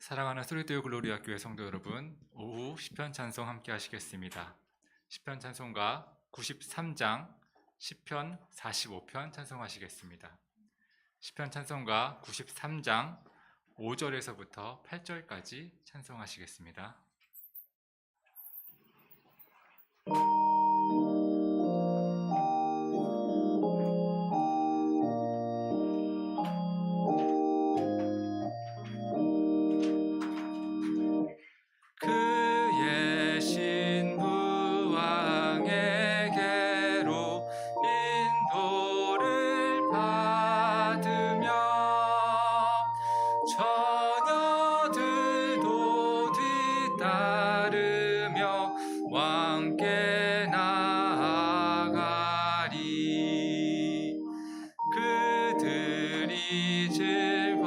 사랑하는 소리되어 글로리아 교회 성도 여러분, 오후 시편 찬송 함께 하시겠습니다. 시편 찬송가 93장, 시편 45편 찬송하시겠습니다. 시편 찬송가 93장 5절에서부터 8절까지 찬송하시겠습니다. 그의 신부 왕에게로 인도를 받으며 처녀들도 뒤따르며 왕께 나아가리. 그들이 즐거움으로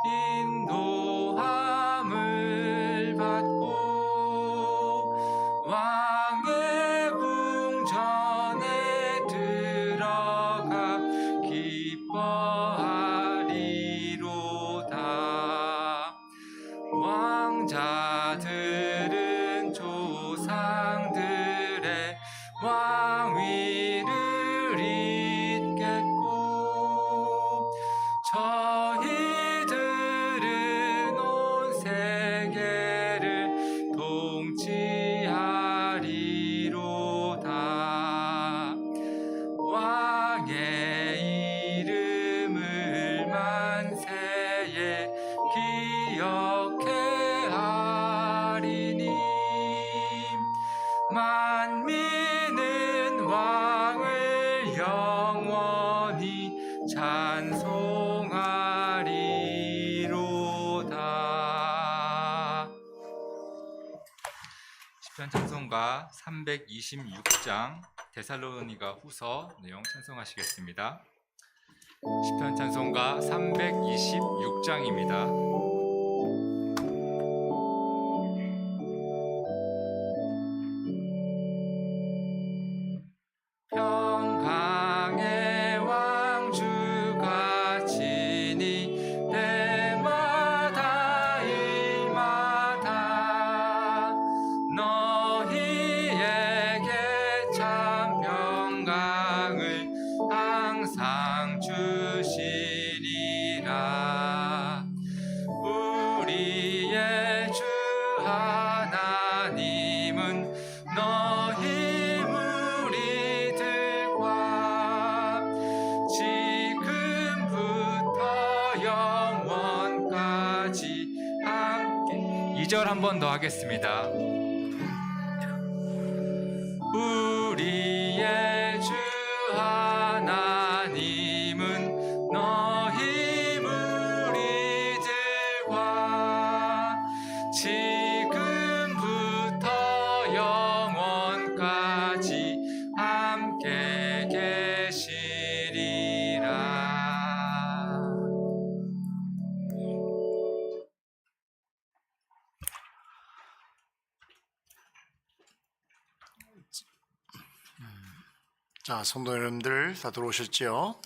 인도함을 받고 왕의 궁전에 들어가 기뻐하리로다. 왕자들은 조상들의 왕위를 잇겠고 저희들은 온 세계를 통치하리로다. 왕의 이름을 만세에 기억해 하리니 만민은 왕을 영원히 찬송하리로다. 시편 찬송가 326장 데살로니가 후서 내용 찬송하시겠습니다. 시편 찬송가 326장입니다. 평강의 왕주가 지니 때마다 일마다 너희에게 참 평강을 항상 주시리라. 우리의 주 하나님은 너희 무리들과 지금부터 영원까지 함께. 2절 한 번 더 하겠습니다. 우리의 주 하나님은 너희 무리들과 지금부터 영원까지 함께 계시리라. 자, 성도 여러분들 다 들어오셨죠?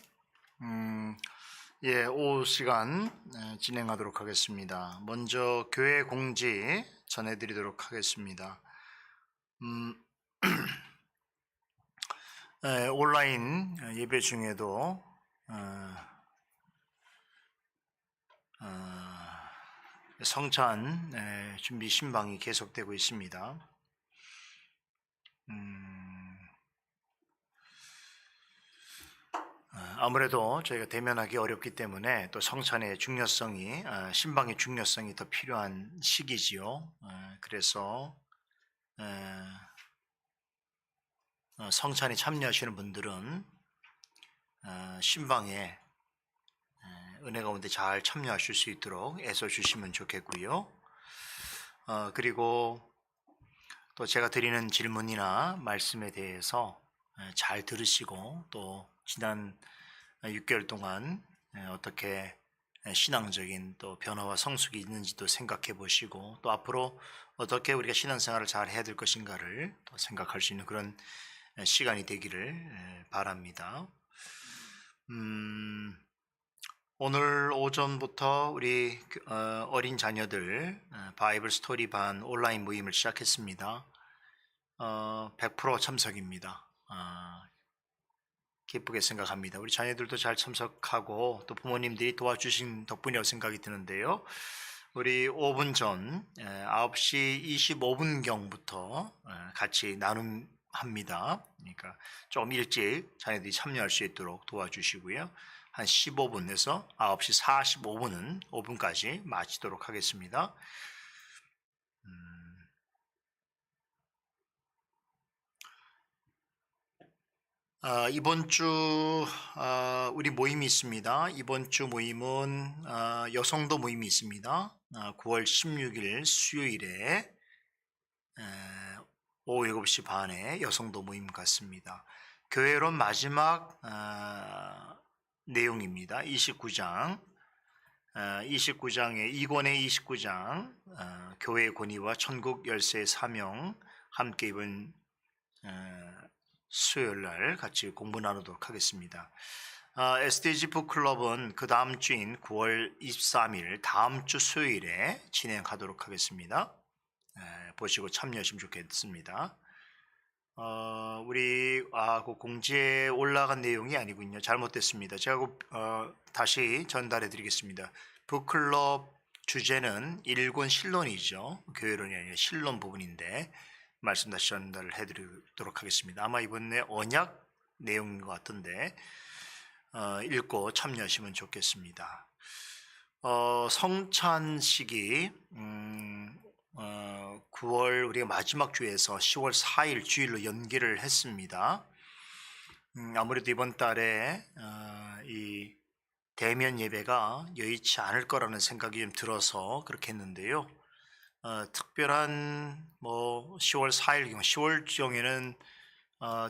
오후 시간 진행하도록 하겠습니다. 먼저 교회 공지 전해드리도록 하겠습니다. 온라인 예배 중에도 성찬 준비 신방이 계속되고 있습니다. 아무래도 저희가 대면하기 어렵기 때문에 또 성찬의 중요성이, 신방의 중요성이 더 필요한 시기지요. 그래서 성찬에 참여하시는 분들은 신방에 은혜 가운데 잘 참여하실 수 있도록 애써 주시면 좋겠고요. 그리고 또 제가 드리는 질문이나 말씀에 대해서 잘 들으시고 또 지난 6개월 동안 어떻게 신앙적인 또 변화와 성숙이 있는지도 생각해 보시고 또 앞으로 어떻게 우리가 신앙생활을 잘 해야 될 것인가를 또 생각할 수 있는 그런 시간이 되기를 바랍니다. 오늘 오전부터 우리 어린 자녀들 바이블 스토리 반 온라인 모임을 시작했습니다. 100% 참석입니다. 기쁘게 생각합니다. 우리 자녀들도 잘 참석하고 또 부모님들이 도와주신 덕분이라고 생각이 드는데요. 우리 5분 전 9시 25분경부터 같이 나눔합니다. 그러니까 좀 일찍 자녀들이 참여할 수 있도록 도와주시고요. 한 15분에서 9시 45분은 5분까지 마치도록 하겠습니다. 이번 주 우리 모임이 있습니다. 이번 주 모임은 여성도 모임이 있습니다. 9월 16일 수요일에 오후 7시 반에 여성도 모임 같습니다. 교회론 마지막 내용입니다. 29장 29장의 2권의 29장 교회의 권위와 천국 열쇠의 사명 함께 이번 수요일 날 같이 공부 나누도록 하겠습니다. SDG 북클럽은 그 다음 주인 9월 23일 다음 주 수요일에 진행하도록 하겠습니다. 보시고 참여하시면 좋겠습니다. 우리 그 공지에 올라간 내용이 아니군요. 잘못됐습니다. 제가 다시 전달해 드리겠습니다. 북클럽 주제는 1권 실론이죠. 교회론이 아니라 실론 부분인데 말씀 다시 전달을 해 드리도록 하겠습니다. 아마 이번에 언약 내용인 것 같은데 읽고 참여하시면 좋겠습니다. 성찬식이 9월 우리가 마지막 주에서 10월 4일 주일로 연기를 했습니다. 아무래도 이번 달에 이 대면 예배가 여의치 않을 거라는 생각이 좀 들어서 그렇게 했는데요. 특별한 10월 4일, 10월 중에는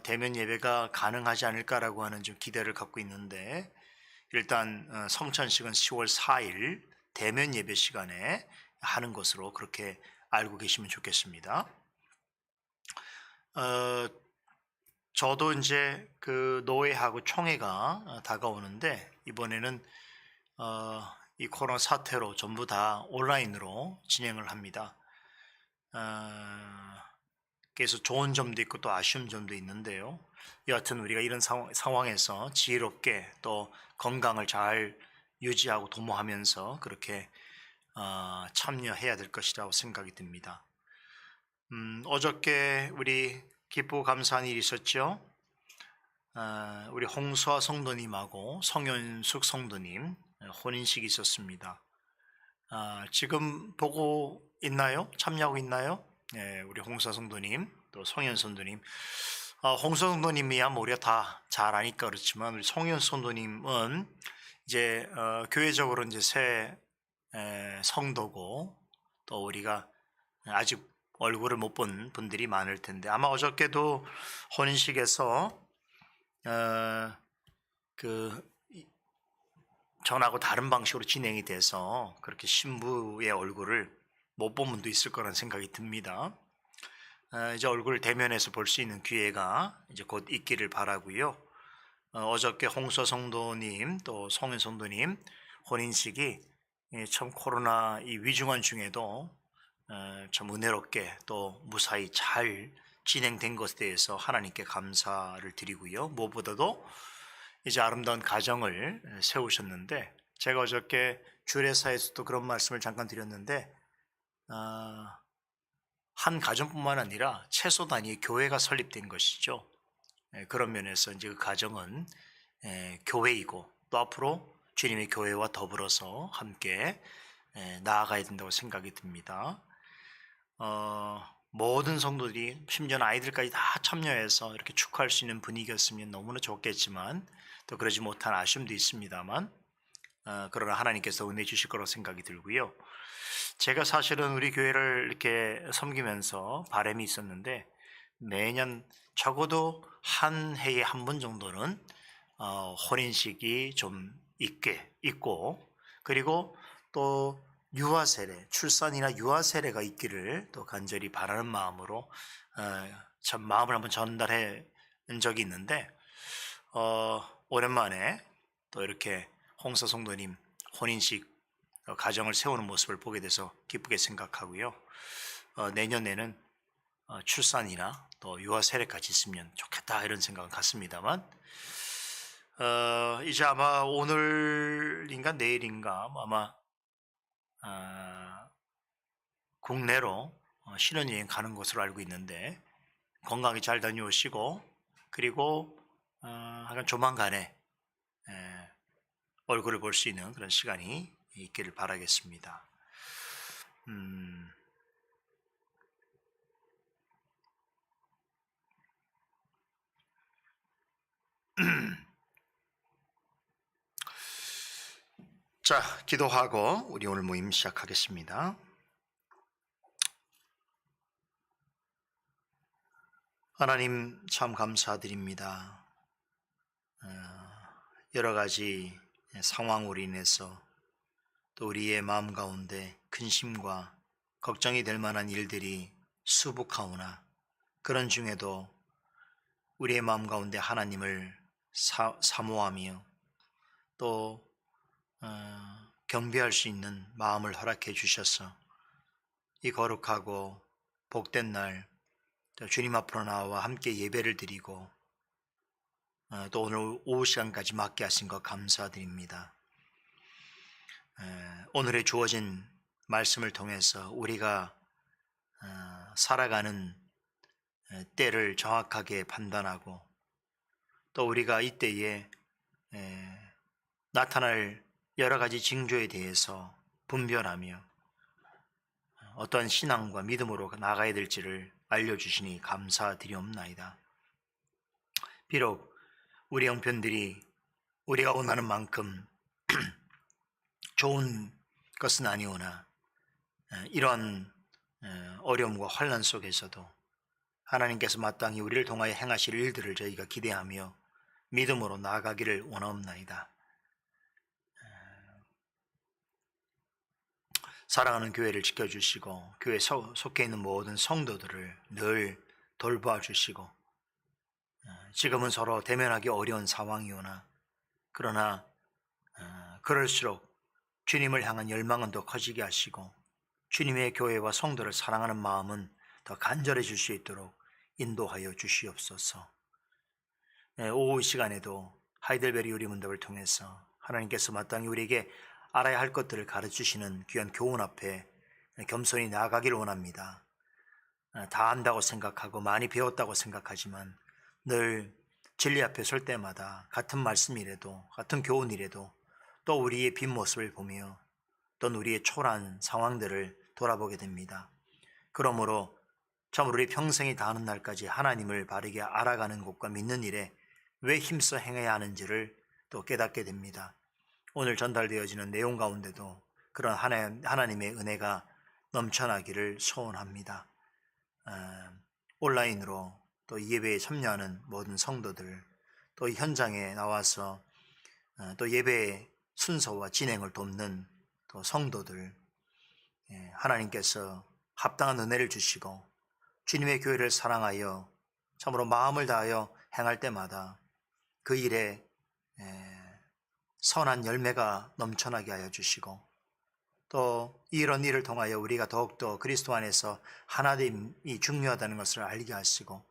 대면 예배가 가능하지 않을까라고 하는 좀 기대를 갖고 있는데 일단 성찬식은 10월 4일 대면 예배 시간에 하는 것으로 그렇게 알고 계시면 좋겠습니다. 저도 이제 그 노회하고 총회가 다가오는데 이번에는 이 코로나 사태로 전부 다 온라인으로 진행을 합니다. 그래서 좋은 점도 있고 또 아쉬운 점도 있는데요. 여하튼 우리가 이런 상황에서 지혜롭게 또 건강을 잘 유지하고 도모하면서 그렇게 참여해야 될 것이라고 생각이 듭니다. 어저께 우리 기쁘고 감사한 일이 있었죠. 우리 홍수아 성도님하고 성현숙 성도님 혼인식이 있었습니다. 지금 보고 있나요? 참여하고 있나요? 네, 우리 홍수아 성도님 또 성현 성도님. 홍수아 성도님이야 뭐 우리가 다 잘 아니까 그렇지만 우리 성현 성도님은 이제 교회적으로 이제 새 성도고 또 우리가 아직 얼굴을 못 본 분들이 많을 텐데 아마 어저께도 혼인식에서 전하고 다른 방식으로 진행이 돼서 그렇게 신부의 얼굴을 못 본 분도 있을 거라는 생각이 듭니다. 이제 얼굴을 대면해서 볼 수 있는 기회가 이제 곧 있기를 바라고요. 어저께 홍서 성도님 또 성현 성도님 혼인식이 참 코로나 이 위중한 중에도 참 은혜롭게 또 무사히 잘 진행된 것에 대해서 하나님께 감사를 드리고요. 무엇보다도 이제 아름다운 가정을 세우셨는데 제가 어저께 주례사에서도 그런 말씀을 잠깐 드렸는데 한 가정뿐만 아니라 최소 단위의 교회가 설립된 것이죠. 그런 면에서 이제 그 가정은 교회이고 또 앞으로 주님의 교회와 더불어서 함께 나아가야 된다고 생각이 듭니다. 모든 성도들이 심지어 아이들까지 다 참여해서 이렇게 축하할 수 있는 분위기였으면 너무나 좋겠지만 또 그러지 못한 아쉬움도 있습니다만 그러나 하나님께서 은혜 주실 거라고 생각이 들고요. 제가 사실은 우리 교회를 이렇게 섬기면서 바람이 있었는데 매년 적어도 한 해에 한 번 정도는 혼인식이 좀 있고 그리고 또 유아 세례, 출산이나 유아 세례가 있기를 또 간절히 바라는 마음으로 참 마음을 한번 전달해 본 적이 있는데 오랜만에 또 이렇게 홍사 성도님 혼인식 가정을 세우는 모습을 보게 돼서 기쁘게 생각하고요. 내년에는 출산이나 또 유아 세례까지 있으면 좋겠다 이런 생각은 갖습니다만 이제 아마 오늘인가 내일인가 아마 국내로 신혼여행 가는 것으로 알고 있는데 건강히 잘 다녀오시고 그리고 하여간 조만간에 얼굴을 볼 수 있는 그런 시간이 있기를 바라겠습니다. 자, 기도하고 우리 오늘 모임 시작하겠습니다. 하나님 참 감사드립니다. 여러 가지 상황으로 인해서 또 우리의 마음 가운데 근심과 걱정이 될 만한 일들이 수북하오나 그런 중에도 우리의 마음 가운데 하나님을 사모하며 또 경배할 수 있는 마음을 허락해 주셔서 이 거룩하고 복된 날 주님 앞으로 나와 함께 예배를 드리고 또 오늘 오후 시간까지 맡게 하신 것 감사드립니다. 오늘의 주어진 말씀을 통해서 우리가 살아가는 때를 정확하게 판단하고 또 우리가 이때에 나타날 여러 가지 징조에 대해서 분별하며 어떠한 신앙과 믿음으로 나가야 될지를 알려주시니 감사드리옵나이다. 비록 우리 형편들이 우리가 원하는 만큼 좋은 것은 아니오나 이러한 어려움과 환난 속에서도 하나님께서 마땅히 우리를 통하여 행하실 일들을 저희가 기대하며 믿음으로 나아가기를 원하옵나이다. 사랑하는 교회를 지켜주시고 교회 속해 있는 모든 성도들을 늘 돌봐 주시고 지금은 서로 대면하기 어려운 상황이오나 그러나 그럴수록 주님을 향한 열망은 더 커지게 하시고 주님의 교회와 성도를 사랑하는 마음은 더 간절해질 수 있도록 인도하여 주시옵소서. 오후 시간에도 하이델베리 유리문답을 통해서 하나님께서 마땅히 우리에게 알아야 할 것들을 가르치시는 귀한 교훈 앞에 겸손히 나아가기를 원합니다. 다 안다고 생각하고 많이 배웠다고 생각하지만 늘 진리 앞에 설 때마다 같은 말씀이라도 같은 교훈이라도 또 우리의 빈 모습을 보며 또 우리의 초라한 상황들을 돌아보게 됩니다. 그러므로 참으로 우리 평생이 다하는 날까지 하나님을 바르게 알아가는 것과 믿는 일에 왜 힘써 행해야 하는지를 또 깨닫게 됩니다. 오늘 전달되어지는 내용 가운데도 그런 하나님의 은혜가 넘쳐나기를 소원합니다. 온라인으로 또 예배에 참여하는 모든 성도들 또 현장에 나와서 또 예배의 순서와 진행을 돕는 또 성도들 하나님께서 합당한 은혜를 주시고 주님의 교회를 사랑하여 참으로 마음을 다하여 행할 때마다 그 일에 선한 열매가 넘쳐나게 하여 주시고 또 이런 일을 통하여 우리가 더욱더 그리스도 안에서 하나됨이 중요하다는 것을 알게 하시고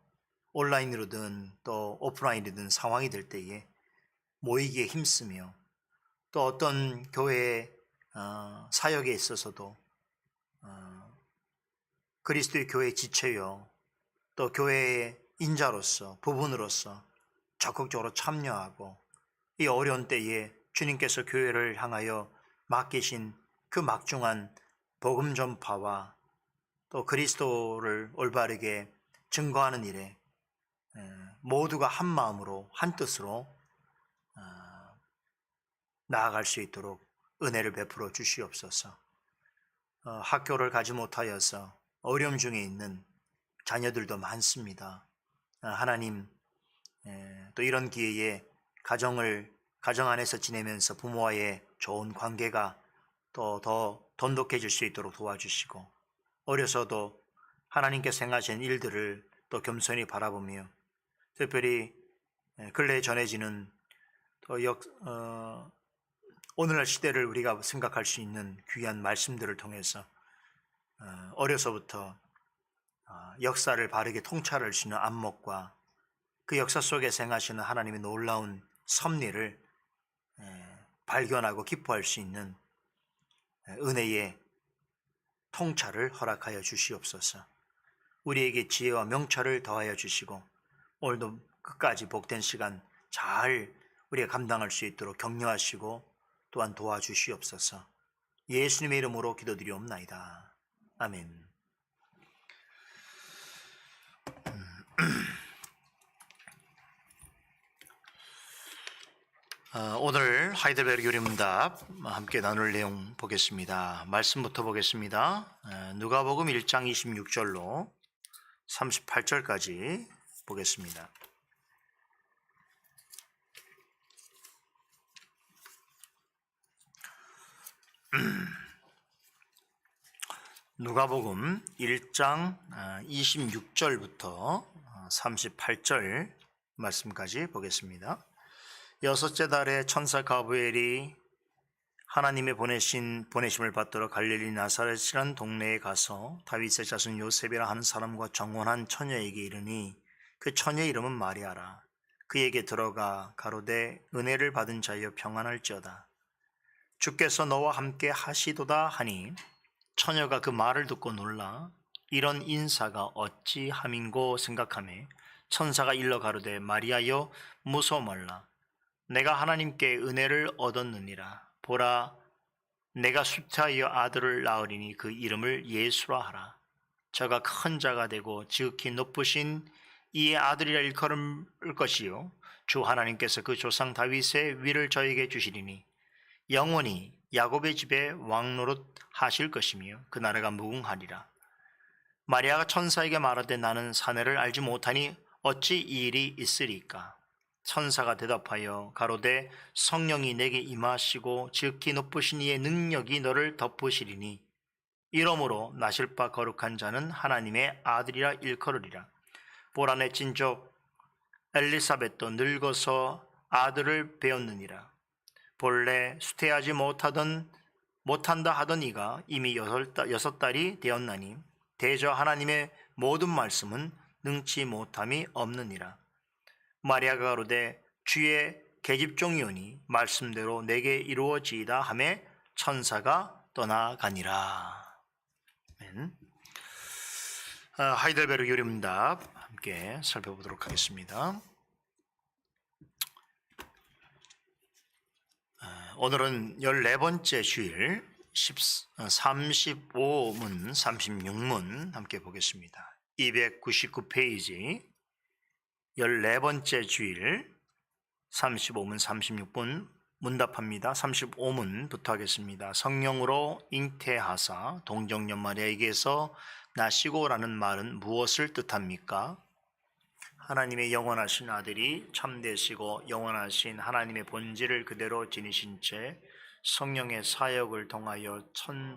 온라인으로든 또 오프라인이든 상황이 될 때에 모이기에 힘쓰며 또 어떤 교회의 사역에 있어서도 그리스도의 교회의 지체요 또 교회의 인자로서 부분으로서 적극적으로 참여하고 이 어려운 때에 주님께서 교회를 향하여 맡기신 그 막중한 복음 전파와 또 그리스도를 올바르게 증거하는 일에 모두가 한 마음으로 한 뜻으로 나아갈 수 있도록 은혜를 베풀어 주시옵소서. 학교를 가지 못하여서 어려움 중에 있는 자녀들도 많습니다. 하나님 또 이런 기회에 가정 안에서 지내면서 부모와의 좋은 관계가 또 더 돈독해질 수 있도록 도와주시고 어려서도 하나님께서 행하신 일들을 또 겸손히 바라보며 특별히 근래에 전해지는 또 오늘날 시대를 우리가 생각할 수 있는 귀한 말씀들을 통해서 어려서부터 역사를 바르게 통찰할 수 있는 안목과 그 역사 속에 생하시는 하나님의 놀라운 섭리를 발견하고 기뻐할 수 있는 은혜의 통찰을 허락하여 주시옵소서. 우리에게 지혜와 명철을 더하여 주시고 오늘도 끝까지 복된 시간 잘 우리가 감당할 수 있도록 격려하시고 또한 도와주시옵소서. 예수님의 이름으로 기도드리옵나이다. 아멘. 오늘 하이델베르 요리문답 함께 나눌 내용 보겠습니다. 말씀부터 보겠습니다. 누가복음 1장 26절로 38절까지 보겠습니다. 누가복음 1장 26절부터 38절 말씀까지 보겠습니다. 여섯째 달에 천사 가브리엘이 하나님의 보내심을 받들어 갈릴리 나사렛이라는 동네에 가서 다윗의 자손 요셉이라 하는 사람과 정혼한 처녀에게 이르니 그 처녀의 이름은 마리아라. 그에게 들어가 가로되 은혜를 받은 자여 평안할지어다. 주께서 너와 함께 하시도다 하니 처녀가 그 말을 듣고 놀라 이런 인사가 어찌 함인고 생각하매 천사가 일러 가로되 마리아여 무서워 말라. 내가 하나님께 은혜를 얻었느니라. 보라, 내가 수태하여 아들을 낳으리니 그 이름을 예수라 하라. 저가 큰 자가 되고 지극히 높으신 이의 아들이라 일컬을 것이요 주 하나님께서 그 조상 다윗의 위를 저에게 주시리니 영원히 야곱의 집에 왕노릇 하실 것이며 그 나라가 무궁하리라. 마리아가 천사에게 말하되 나는 사내를 알지 못하니 어찌 이 일이 있으리까? 천사가 대답하여 가로되 성령이 내게 임하시고 지극히 높으신 이의 능력이 너를 덮으시리니 이러므로 나실 바 거룩한 자는 하나님의 아들이라 일컬으리라. 보라 내 친족 엘리사벳도 늙어서 아들을 배었느니라. 본래 수태하지 못한다 하던 이가 이미 6달이 되었나니 대저 하나님의 모든 말씀은 능치 못함이 없느니라. 마리아가 가로되 주의 계집종이오니 말씀대로 내게 이루어지이다 하매 천사가 떠나가니라. 하이델베르 요리문답 함께 살펴보도록 하겠습니다. 오늘은 14번째 주일 35문, 36문 함께 보겠습니다. 299페이지 14번째 주일 35문, 36분 문답합니다. 35문부터 하겠습니다. 성령으로 잉태하사 동정녀 마리아에게서 나시고라는 말은 무엇을 뜻합니까? 하나님의 영원하신 아들이 참되시고 영원하신 하나님의 본질을 그대로 지니신 채 성령의 사역을 통하여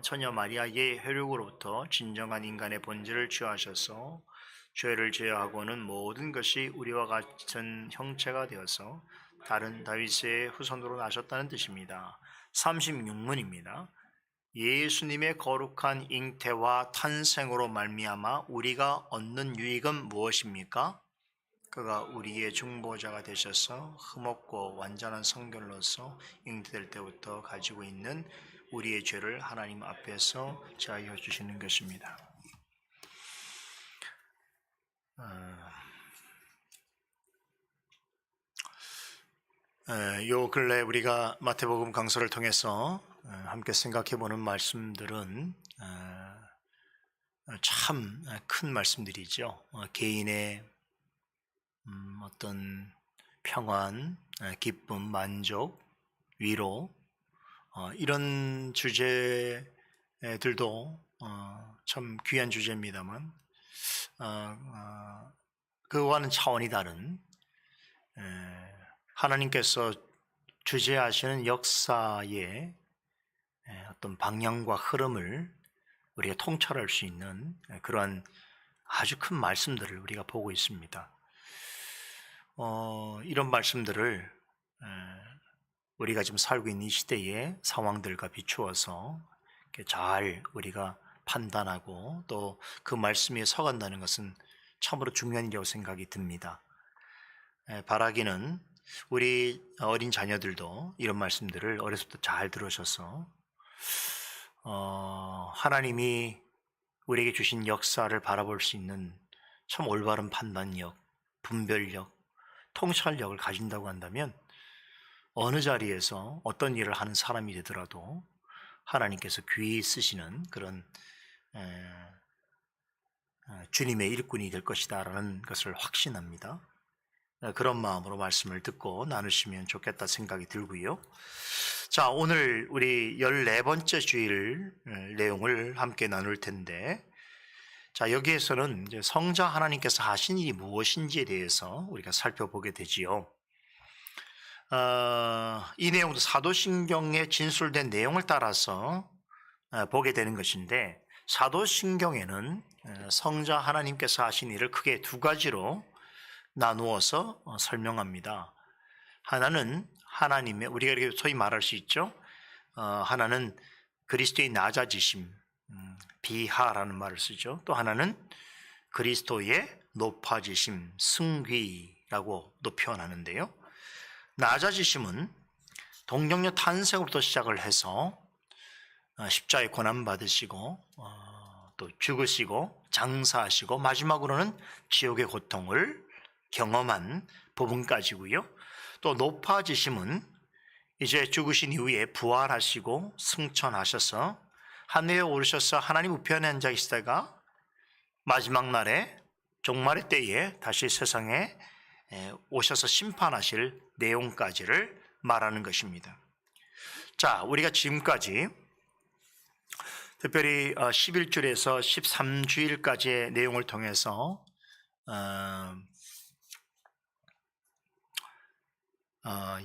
처녀 마리아의 혈육으로부터 진정한 인간의 본질을 취하셔서 죄를 제어하고는 모든 것이 우리와 같은 형체가 되어서 다른 다윗의 후손으로 나셨다는 뜻입니다. 36문입니다. 예수님의 거룩한 잉태와 탄생으로 말미암아 우리가 얻는 유익은 무엇입니까? 그가 우리의 중보자가 되셔서 흠없고 완전한 성결로서 잉태될 때부터 가지고 있는 우리의 죄를 하나님 앞에서 제하여 주시는 것입니다. 요 근래 우리가 마태복음 강서를 통해서 함께 생각해 보는 말씀들은 참 큰 말씀들이죠. 개인의 어떤 평안, 기쁨, 만족, 위로 이런 주제들도 참 귀한 주제입니다만 그와는 차원이 다른 하나님께서 주재하시는 역사의 어떤 방향과 흐름을 우리가 통찰할 수 있는 그러한 아주 큰 말씀들을 우리가 보고 있습니다. 이런 말씀들을 우리가 지금 살고 있는 이 시대의 상황들과 비추어서 잘 우리가 판단하고 또 그 말씀에 서간다는 것은 참으로 중요한 일이라고 생각이 듭니다. 바라기는 우리 어린 자녀들도 이런 말씀들을 어려서부터 잘 들으셔서 하나님이 우리에게 주신 역사를 바라볼 수 있는 참 올바른 판단력, 분별력, 통찰력을 가진다고 한다면 어느 자리에서 어떤 일을 하는 사람이 되더라도 하나님께서 귀히 쓰시는 그런 주님의 일꾼이 될 것이다 라는 것을 확신합니다. 그런 마음으로 말씀을 듣고 나누시면 좋겠다 생각이 들고요. 자, 오늘 우리 14번째 주일 내용을 함께 나눌 텐데, 자, 여기에서는 이제 성자 하나님께서 하신 일이 무엇인지에 대해서 우리가 살펴보게 되지요. 이 내용도 사도신경에 진술된 내용을 따라서 보게 되는 것인데, 사도신경에는 성자 하나님께서 하신 일을 크게 두 가지로 나누어서 설명합니다. 하나는 하나님의, 우리가 이렇게 소위 말할 수 있죠. 하나는 그리스도의 낮아지심, 비하라는 말을 쓰죠. 또 하나는 그리스도의 높아지심, 승귀라고도 표현하는데요. 낮아지심은 동정녀 탄생부터 시작을 해서 십자가에 고난받으시고 또 죽으시고 장사하시고 마지막으로는 지옥의 고통을 경험한 부분까지고요. 또 높아지심은 이제 죽으신 이후에 부활하시고 승천하셔서 하늘에 오르셔서 하나님 우편에 앉아 계시다가 마지막 날에 종말의 때에 다시 세상에 오셔서 심판하실 내용까지를 말하는 것입니다. 자, 우리가 지금까지 특별히 11주일에서 13주일까지의 내용을 통해서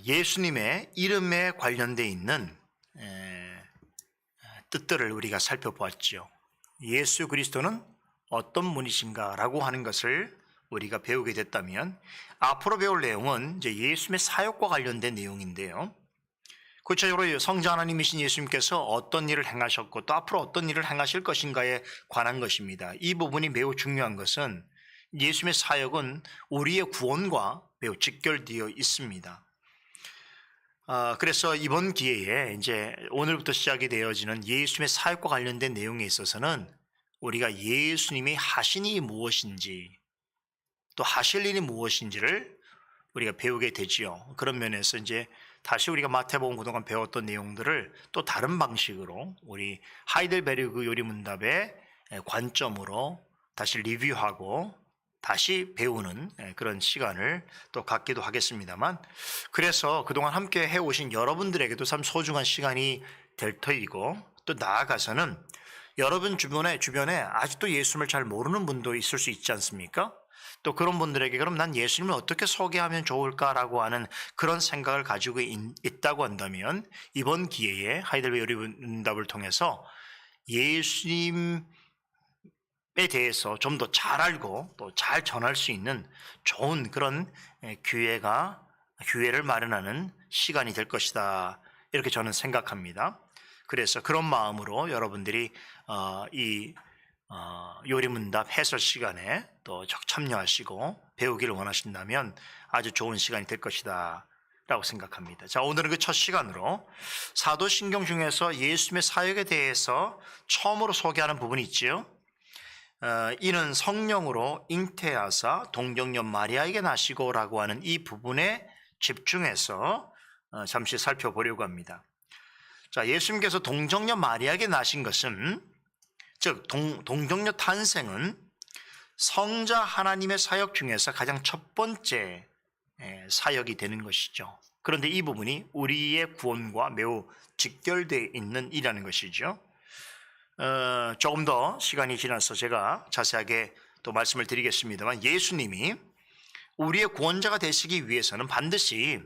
예수님의 이름에 관련되어 있는 뜻들을 우리가 살펴보았지요. 예수 그리스도는 어떤 분이신가라고 하는 것을 우리가 배우게 됐다면, 앞으로 배울 내용은 이제 예수님의 사역과 관련된 내용인데요. 구체적으로 성자 하나님이신 예수님께서 어떤 일을 행하셨고 또 앞으로 어떤 일을 행하실 것인가에 관한 것입니다. 이 부분이 매우 중요한 것은 예수님의 사역은 우리의 구원과 매우 직결되어 있습니다. 그래서 이번 기회에 이제 오늘부터 시작이 되어지는 예수님의 사역과 관련된 내용에 있어서는 우리가 예수님이 하신 일이 무엇인지 또 하실 일이 무엇인지를 우리가 배우게 되지요. 그런 면에서 이제 다시 우리가 마태복음 그동안 배웠던 내용들을 또 다른 방식으로 우리 하이델베르그 요리문답의 관점으로 다시 리뷰하고 다시 배우는 그런 시간을 또 갖기도 하겠습니다만, 그래서 그동안 함께 해오신 여러분들에게도 참 소중한 시간이 될 터이고, 또 나아가서는 여러분 주변에 아직도 예수님을 잘 모르는 분도 있을 수 있지 않습니까? 또 그런 분들에게 그럼 난 예수님을 어떻게 소개하면 좋을까라고 하는 그런 생각을 가지고 있다고 한다면, 이번 기회에 하이델베르그 요리문답을 통해서 예수님에 대해서 좀 더 잘 알고 또 잘 전할 수 있는 좋은 그런 기회를 마련하는 시간이 될 것이다, 이렇게 저는 생각합니다. 그래서 그런 마음으로 여러분들이 이 요리문답 해설 시간에 또 참여하시고 배우기를 원하신다면 아주 좋은 시간이 될 것이다 라고 생각합니다. 자, 오늘은 그 첫 시간으로 사도신경 중에서 예수님의 사역에 대해서 처음으로 소개하는 부분이 있지요. 이는 성령으로 잉태하사 동정녀 마리아에게 나시고라고 하는 이 부분에 집중해서 잠시 살펴보려고 합니다. 자, 예수님께서 동정녀 마리아에게 나신 것은, 즉 동정녀 탄생은 성자 하나님의 사역 중에서 가장 첫 번째 사역이 되는 것이죠. 그런데 이 부분이 우리의 구원과 매우 직결되어 있는 일이라는 것이죠. 조금 더 시간이 지나서 제가 자세하게 또 말씀을 드리겠습니다만, 예수님이 우리의 구원자가 되시기 위해서는 반드시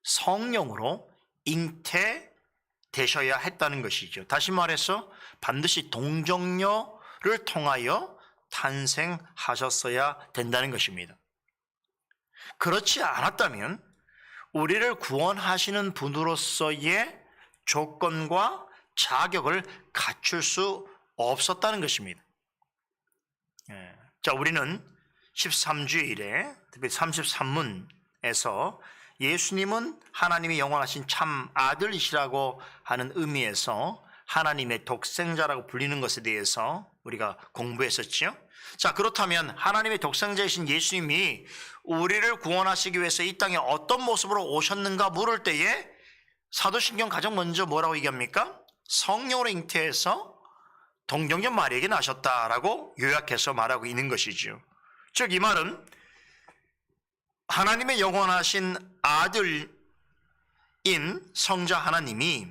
성령으로 잉태되셔야 했다는 것이죠. 다시 말해서 반드시 동정녀를 통하여 탄생하셨어야 된다는 것입니다. 그렇지 않았다면 우리를 구원하시는 분으로서의 조건과 자격을 갖출 수 없었다는 것입니다. 자, 우리는 13주일에 특히 33문에서 예수님은 하나님의 영원하신 참 아들이시라고 하는 의미에서 하나님의 독생자라고 불리는 것에 대해서 우리가 공부했었죠. 자, 그렇다면 하나님의 독생자이신 예수님이 우리를 구원하시기 위해서 이 땅에 어떤 모습으로 오셨는가 물을 때에 사도신경 가장 먼저 뭐라고 얘기합니까? 성령으로 잉태해서 동정녀 마리아에게 나셨다라고 요약해서 말하고 있는 것이죠. 즉 이 말은 하나님의 영원하신 아들인 성자 하나님이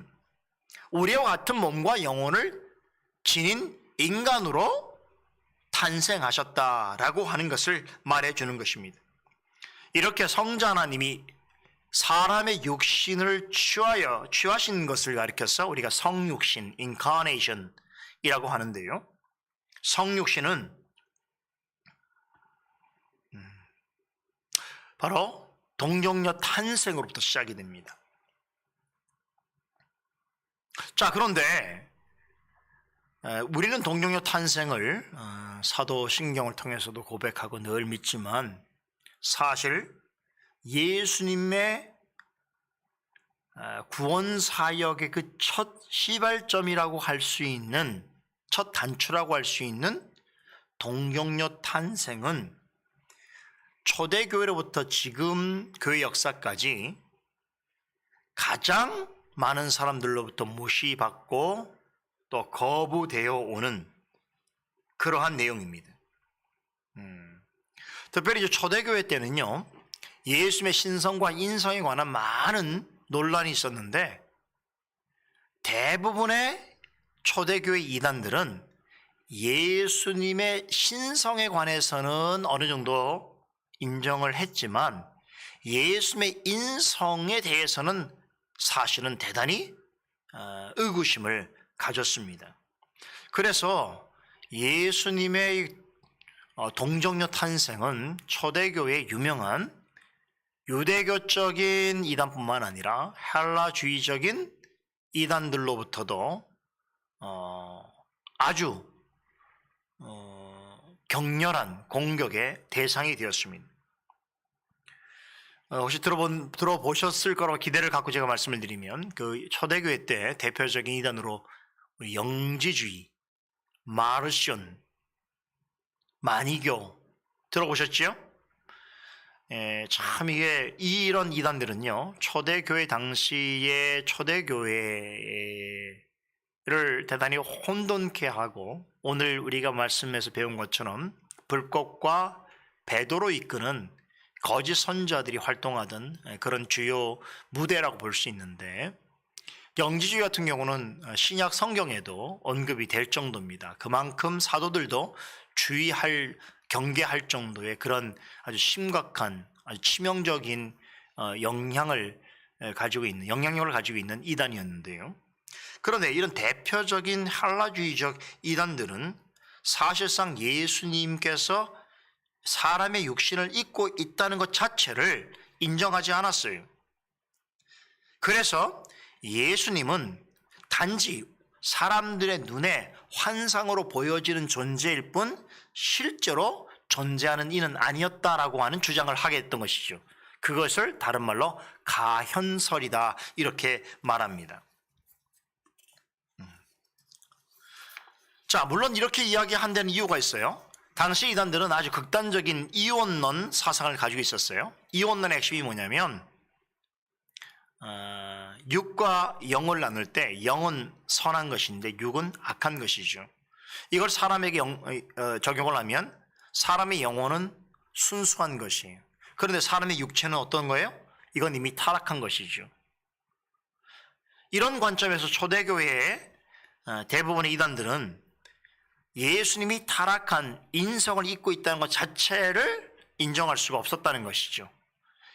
우리와 같은 몸과 영혼을 지닌 인간으로 탄생하셨다라고 하는 것을 말해주는 것입니다. 이렇게 성자 하나님이 사람의 육신을 취하신 것을 가리켜서 우리가 성육신, incarnation이라고 하는데요. 성육신은 바로 동정녀 탄생으로부터 시작이 됩니다. 자, 그런데 우리는 동정녀 탄생을 사도신경을 통해서도 고백하고 늘 믿지만 사실 예수님의 구원 사역의 그 첫 시발점이라고 할 수 있는, 첫 단추라고 할 수 있는 동정녀 탄생은 초대교회로부터 지금 교회 역사까지 가장 많은 사람들로부터 무시받고 또 거부되어 오는 그러한 내용입니다. 특별히 초대교회 때는요, 예수님의 신성과 인성에 관한 많은 논란이 있었는데 대부분의 초대교회 이단들은 예수님의 신성에 관해서는 어느 정도 인정을 했지만 예수님의 인성에 대해서는 사실은 대단히 의구심을 가졌습니다. 그래서 예수님의 동정녀 탄생은 초대교회의 유명한 유대교적인 이단뿐만 아니라 헬라주의적인 이단들로부터도 아주 격렬한 공격의 대상이 되었습니다. 혹시 들어보셨을 거라고 기대를 갖고 제가 말씀을 드리면 그 초대교회 때 대표적인 이단으로 영지주의, 마르션, 만이교 들어보셨지요? 참 이게 이런 이단들은요 초대교회 당시의 초대교회를 대단히 혼돈케 하고 오늘 우리가 말씀에서 배운 것처럼 불꽃과 배도로 이끄는 거짓 선자들이 활동하던 그런 주요 무대라고 볼 수 있는데 영지주의 같은 경우는 신약 성경에도 언급이 될 정도입니다. 그만큼 사도들도 주의할 경계할 정도의 그런 아주 심각한 아주 치명적인 영향력을 가지고 있는 이단이었는데요. 그런데 이런 대표적인 헬라주의적 이단들은 사실상 예수님께서 사람의 육신을 입고 있다는 것 자체를 인정하지 않았어요. 그래서 예수님은 단지 사람들의 눈에 환상으로 보여지는 존재일 뿐 실제로 존재하는 이는 아니었다라고 하는 주장을 하게 했던 것이죠. 그것을 다른 말로 가현설이다 이렇게 말합니다. 자, 물론 이렇게 이야기한다는 이유가 있어요. 당시 이단들은 아주 극단적인 이원론 사상을 가지고 있었어요. 이원론의 핵심이 뭐냐면 육과 영을 나눌 때 영은 선한 것인데 육은 악한 것이죠. 이걸 사람에게 적용을 하면 사람의 영혼은 순수한 것이에요. 그런데 사람의 육체는 어떤 거예요? 이건 이미 타락한 것이죠. 이런 관점에서 초대교회의 대부분의 이단들은 예수님이 타락한 인성을 입고 있다는 것 자체를 인정할 수가 없었다는 것이죠.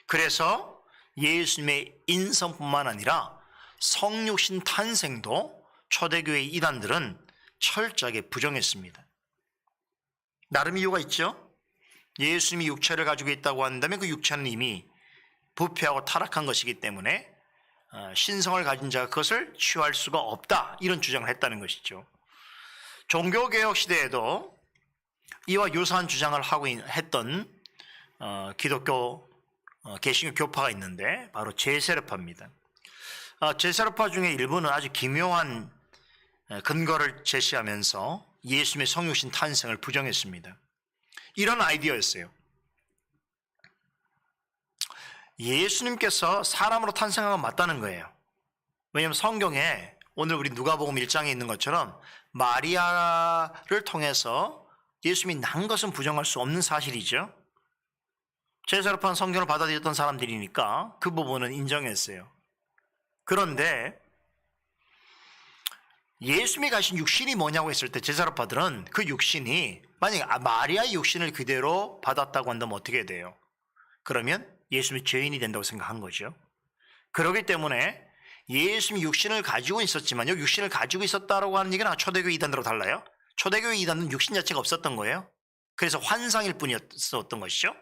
그래서 예수님의 인성뿐만 아니라 성육신 탄생도 초대교회 이단들은 철저하게 부정했습니다. 나름 이유가 있죠. 예수님이 육체를 가지고 있다고 한다면 그 육체는 이미 부패하고 타락한 것이기 때문에 신성을 가진 자가 그것을 취할 수가 없다, 이런 주장을 했다는 것이죠. 종교개혁 시대에도 이와 유사한 주장을 하고 했던 기독교 개신교 교파가 있는데 바로 제세르파입니다. 제세르파 중에 일부는 아주 기묘한 근거를 제시하면서 예수님의 성육신 탄생을 부정했습니다. 이런 아이디어였어요. 예수님께서 사람으로 탄생한 건 맞다는 거예요. 왜냐하면 성경에 오늘 우리 누가복음 1장에 있는 것처럼 마리아를 통해서 예수님이 난 것은 부정할 수 없는 사실이죠. 제사로파는 성경을 받아들였던 사람들이니까 그 부분은 인정했어요. 그런데 예수님이 가신 육신이 뭐냐고 했을 때 제사로파들은 그 육신이 만약에 마리아의 육신을 그대로 받았다고 한다면 어떻게 돼요? 그러면 예수님이 죄인이 된다고 생각한 거죠. 그렇기 때문에 예수님이 육신을 가지고 있었지만 여기 육신을 가지고 있었다라고 하는 얘기는 초대교회 이단으로 달라요. 초대교회 이단은 육신 자체가 없었던 거예요. 그래서 환상일 뿐이었던 것이죠.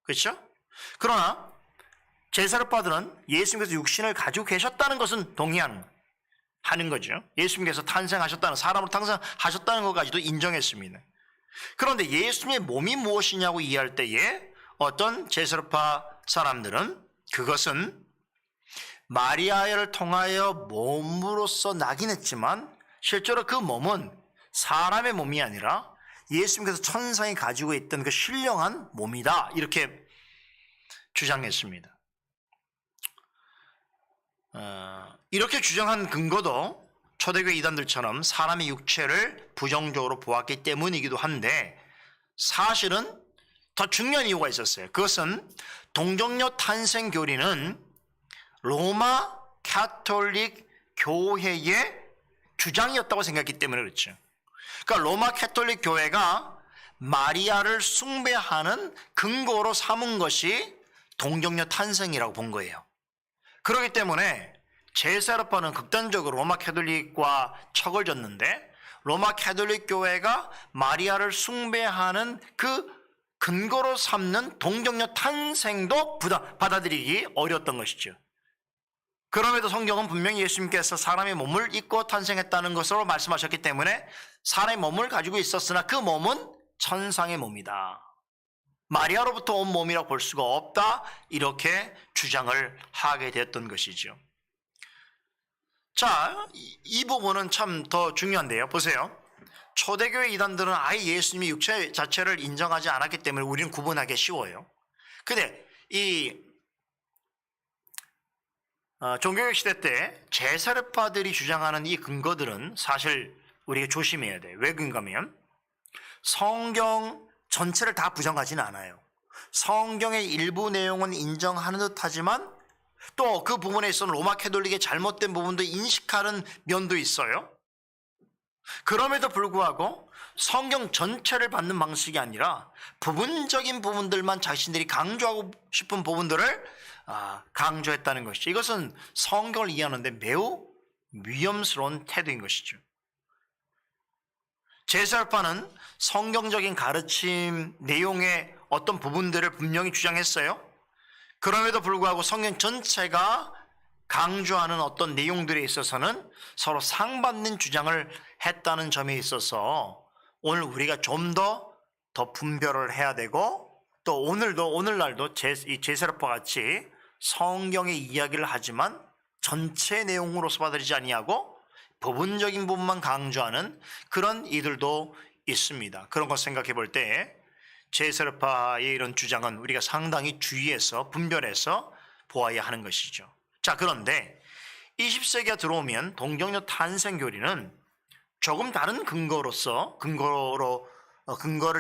그렇죠? 그러나 제사로파들은 예수님께서 육신을 가지고 계셨다는 것은 동의하는 거죠. 예수님께서 탄생하셨다는, 사람으로 탄생하셨다는 것까지도 인정했습니다. 그런데 예수님의 몸이 무엇이냐고 이해할 때에 어떤 제사로파 사람들은 그것은 마리아를 통하여 몸으로서 나긴 했지만 실제로 그 몸은 사람의 몸이 아니라 예수님께서 천상이 가지고 있던 그 신령한 몸이다, 이렇게 주장했습니다. 이렇게 주장한 근거도 초대교회 이단들처럼 사람의 육체를 부정적으로 보았기 때문이기도 한데 사실은 더 중요한 이유가 있었어요. 그것은 동정녀 탄생 교리는 로마 카톨릭 교회의 주장이었다고 생각했기 때문에 그렇죠. 그러니까 로마 카톨릭 교회가 마리아를 숭배하는 근거로 삼은 것이 동정녀 탄생이라고 본 거예요. 그렇기 때문에 제사로파는 극단적으로 로마 카톨릭과 척을 졌는데 로마 카톨릭 교회가 마리아를 숭배하는 그 근거로 삼는 동정녀 탄생도 받아들이기 어려웠던 것이죠. 그럼에도 성경은 분명히 예수님께서 사람의 몸을 입고 탄생했다는 것으로 말씀하셨기 때문에 사람의 몸을 가지고 있었으나 그 몸은 천상의 몸이다, 마리아로부터 온 몸이라고 볼 수가 없다, 이렇게 주장을 하게 되었던 것이죠. 자, 이 부분은 참 더 중요한데요. 보세요. 초대교회 이단들은 아예 예수님이 육체 자체를 인정하지 않았기 때문에 우리는 구분하기 쉬워요. 근데 이 종교개혁 시대 때 제사르파들이 주장하는 이 근거들은 사실 우리가 조심해야 돼요. 왜 그런가면 성경 전체를 다 부정하지는 않아요. 성경의 일부 내용은 인정하는 듯 하지만 또 그 부분에 있어서 로마 카톨릭의 잘못된 부분도 인식하는 면도 있어요. 그럼에도 불구하고 성경 전체를 받는 방식이 아니라 부분적인 부분들만 자신들이 강조하고 싶은 부분들을 강조했다는 것이죠. 이것은 성경을 이해하는데 매우 위험스러운 태도인 것이죠. 제사르파는 성경적인 가르침 내용의 어떤 부분들을 분명히 주장했어요. 그럼에도 불구하고 성경 전체가 강조하는 어떤 내용들에 있어서는 서로 상반된 주장을 했다는 점에 있어서 오늘 우리가 좀 더 분별을 해야 되고, 또 오늘날도 이 제사르파 같이 성경의 이야기를 하지만 전체 내용으로서 받아들이지 아니하고 부분적인 부분만 강조하는 그런 이들도 있습니다. 그런 것 생각해 볼 때 제사르파의 이런 주장은 우리가 상당히 주의해서 분별해서 보아야 하는 것이죠. 자, 그런데 20세기가 들어오면 동정녀 탄생 교리는 조금 다른 근거를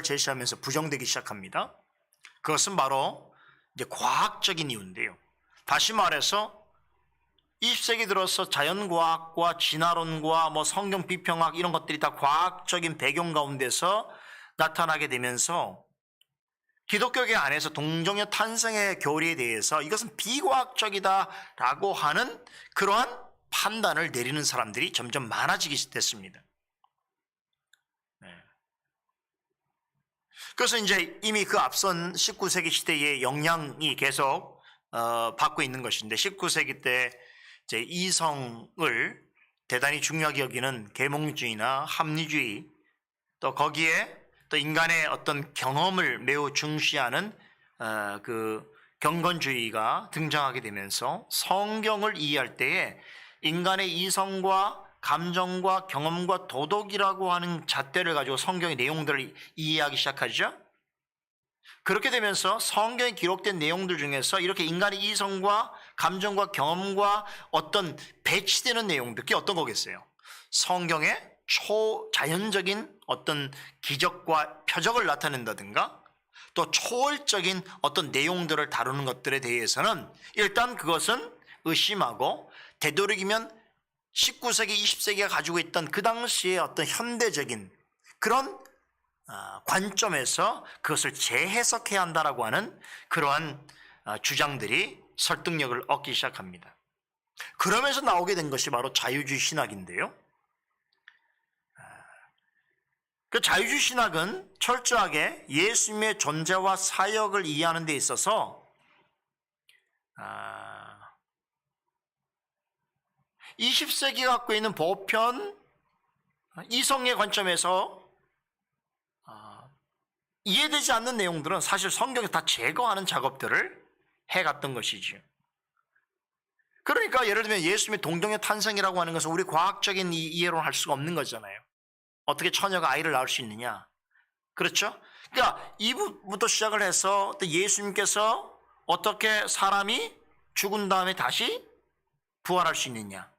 제시하면서 부정되기 시작합니다. 그것은 바로 이제 과학적인 이유인데요. 다시 말해서 20세기 들어서 자연과학과 진화론과 성경 비평학 이런 것들이 다 과학적인 배경 가운데서 나타나게 되면서 기독교계 안에서 동정녀 탄생의 교리에 대해서 이것은 비과학적이다라고 하는 그러한 판단을 내리는 사람들이 점점 많아지게 됐습니다. 그래서 이제 이미 그 앞선 19세기 시대의 영향이 계속 받고 있는 것인데 19세기 때 이제 이성을 대단히 중요하게 여기는 계몽주의나 합리주의 또 거기에 또 인간의 어떤 경험을 매우 중시하는 그 경건주의가 등장하게 되면서 성경을 이해할 때에 인간의 이성과 감정과 경험과 도덕이라고 하는 잣대를 가지고 성경의 내용들을 이해하기 시작하죠. 그렇게 되면서 성경에 기록된 내용들 중에서 이렇게 인간의 이성과 감정과 경험과 어떤 배치되는 내용들, 그게 어떤 거겠어요? 성경의 초자연적인 어떤 기적과 표적을 나타낸다든가 또 초월적인 어떤 내용들을 다루는 것들에 대해서는 일단 그것은 의심하고 되도록이면 19세기, 20세기가 가지고 있던 그 당시의 어떤 현대적인 그런 관점에서 그것을 재해석해야 한다라고 하는 그러한 주장들이 설득력을 얻기 시작합니다. 그러면서 나오게 된 것이 바로 자유주의 신학인데요. 그 자유주의 신학은 철저하게 예수님의 존재와 사역을 이해하는 데 있어서 20세기가 갖고 있는 보편 이성의 관점에서 이해되지 않는 내용들은 사실 성경에 다 제거하는 작업들을 해갔던 것이죠. 그러니까 예를 들면 예수님의 동정의 탄생이라고 하는 것은 우리 과학적인 이해로는 할 수가 없는 거잖아요. 어떻게 처녀가 아이를 낳을 수 있느냐? 그렇죠? 그러니까 이부터 시작을 해서 또 예수님께서 어떻게 사람이 죽은 다음에 다시 부활할 수 있느냐?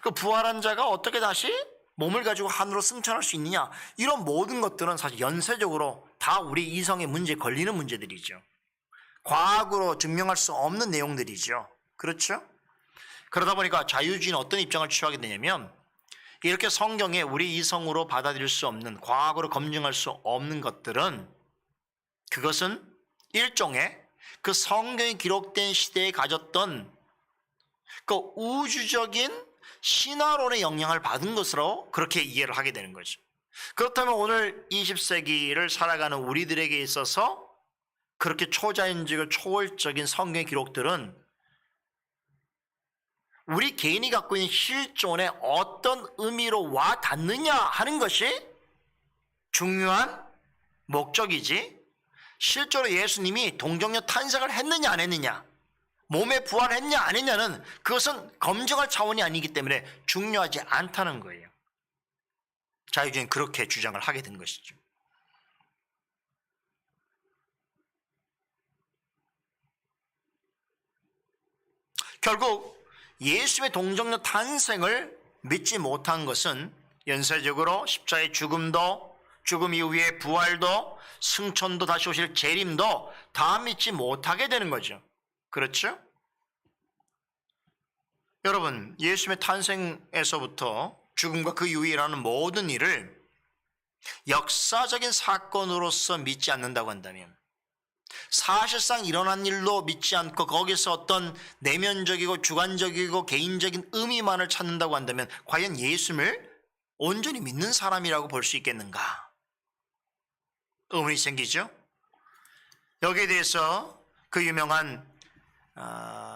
그 부활한 자가 어떻게 다시 몸을 가지고 하늘로 승천할 수 있느냐? 이런 모든 것들은 사실 연쇄적으로 다 우리 이성의 문제에 걸리는 문제들이죠. 과학으로 증명할 수 없는 내용들이죠. 그렇죠? 그러다 보니까 자유주의는 어떤 입장을 취하게 되냐면 이렇게 성경에 우리 이성으로 받아들일 수 없는, 과학으로 검증할 수 없는 것들은 그것은 일종의 그 성경에 기록된 시대에 가졌던 그 우주적인 신화론의 영향을 받은 것으로 그렇게 이해를 하게 되는 거죠. 그렇다면 오늘 20세기를 살아가는 우리들에게 있어서 그렇게 초자연적이고 초월적인 성경의 기록들은 우리 개인이 갖고 있는 실존에 어떤 의미로 와 닿느냐 하는 것이 중요한 목적이지, 실제로 예수님이 동정녀 탄생을 했느냐 안 했느냐, 몸에 부활했냐 안 했냐는 그것은 검증할 차원이 아니기 때문에 중요하지 않다는 거예요. 자유주의는 그렇게 주장을 하게 된 것이죠. 결국 예수의 동정녀 탄생을 믿지 못한 것은 연쇄적으로 십자가의 죽음도, 죽음 이후의 부활도, 승천도, 다시 오실 재림도 다 믿지 못하게 되는 거죠. 그렇죠? 여러분, 예수의 탄생에서부터 죽음과 그 이후에 일어나는 모든 일을 역사적인 사건으로서 믿지 않는다고 한다면, 사실상 일어난 일로 믿지 않고 거기서 어떤 내면적이고 주관적이고 개인적인 의미만을 찾는다고 한다면 과연 예수님을 온전히 믿는 사람이라고 볼 수 있겠는가? 의문이 생기죠? 여기에 대해서 그 유명한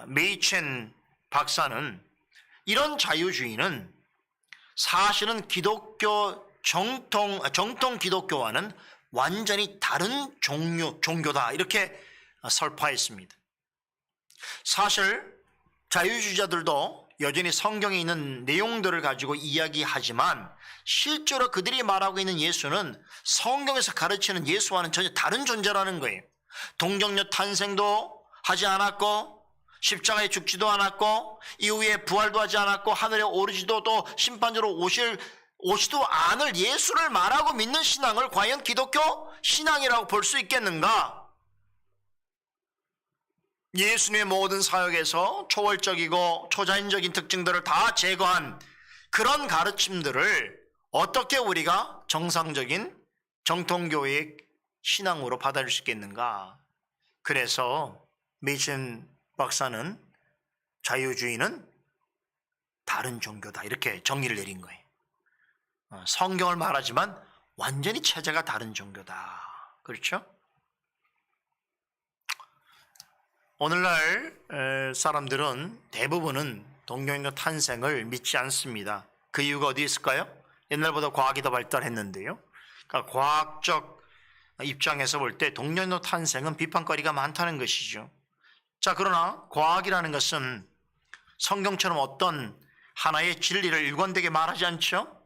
메이첸 박사는 이런 자유주의는 사실은 기독교 정통 기독교와는 완전히 다른 종교다 이렇게 설파했습니다. 사실 자유주의자들도 여전히 성경에 있는 내용들을 가지고 이야기하지만 실제로 그들이 말하고 있는 예수는 성경에서 가르치는 예수와는 전혀 다른 존재라는 거예요. 동정녀 탄생도 하지 않았고 십자가에 죽지도 않았고 이후에 부활도 하지 않았고 하늘에 오르지도 또 심판자로 오시도 않을 예수를 말하고 믿는 신앙을 과연 기독교 신앙이라고 볼 수 있겠는가? 예수님의 모든 사역에서 초월적이고 초자연적인 특징들을 다 제거한 그런 가르침들을 어떻게 우리가 정상적인 정통교회의 신앙으로 받아들일 수 있겠는가? 그래서 메이슨 박사는 자유주의는 다른 종교다 이렇게 정의를 내린 거예요. 성경을 말하지만 완전히 체제가 다른 종교다. 그렇죠? 오늘날 사람들은 대부분은 동정인간 탄생을 믿지 않습니다. 그 이유가 어디 있을까요? 옛날보다 과학이 더 발달했는데요. 그러니까 과학적 입장에서 볼 때 동정인간 탄생은 비판거리가 많다는 것이죠. 자, 그러나 과학이라는 것은 성경처럼 어떤 하나의 진리를 일관되게 말하지 않죠.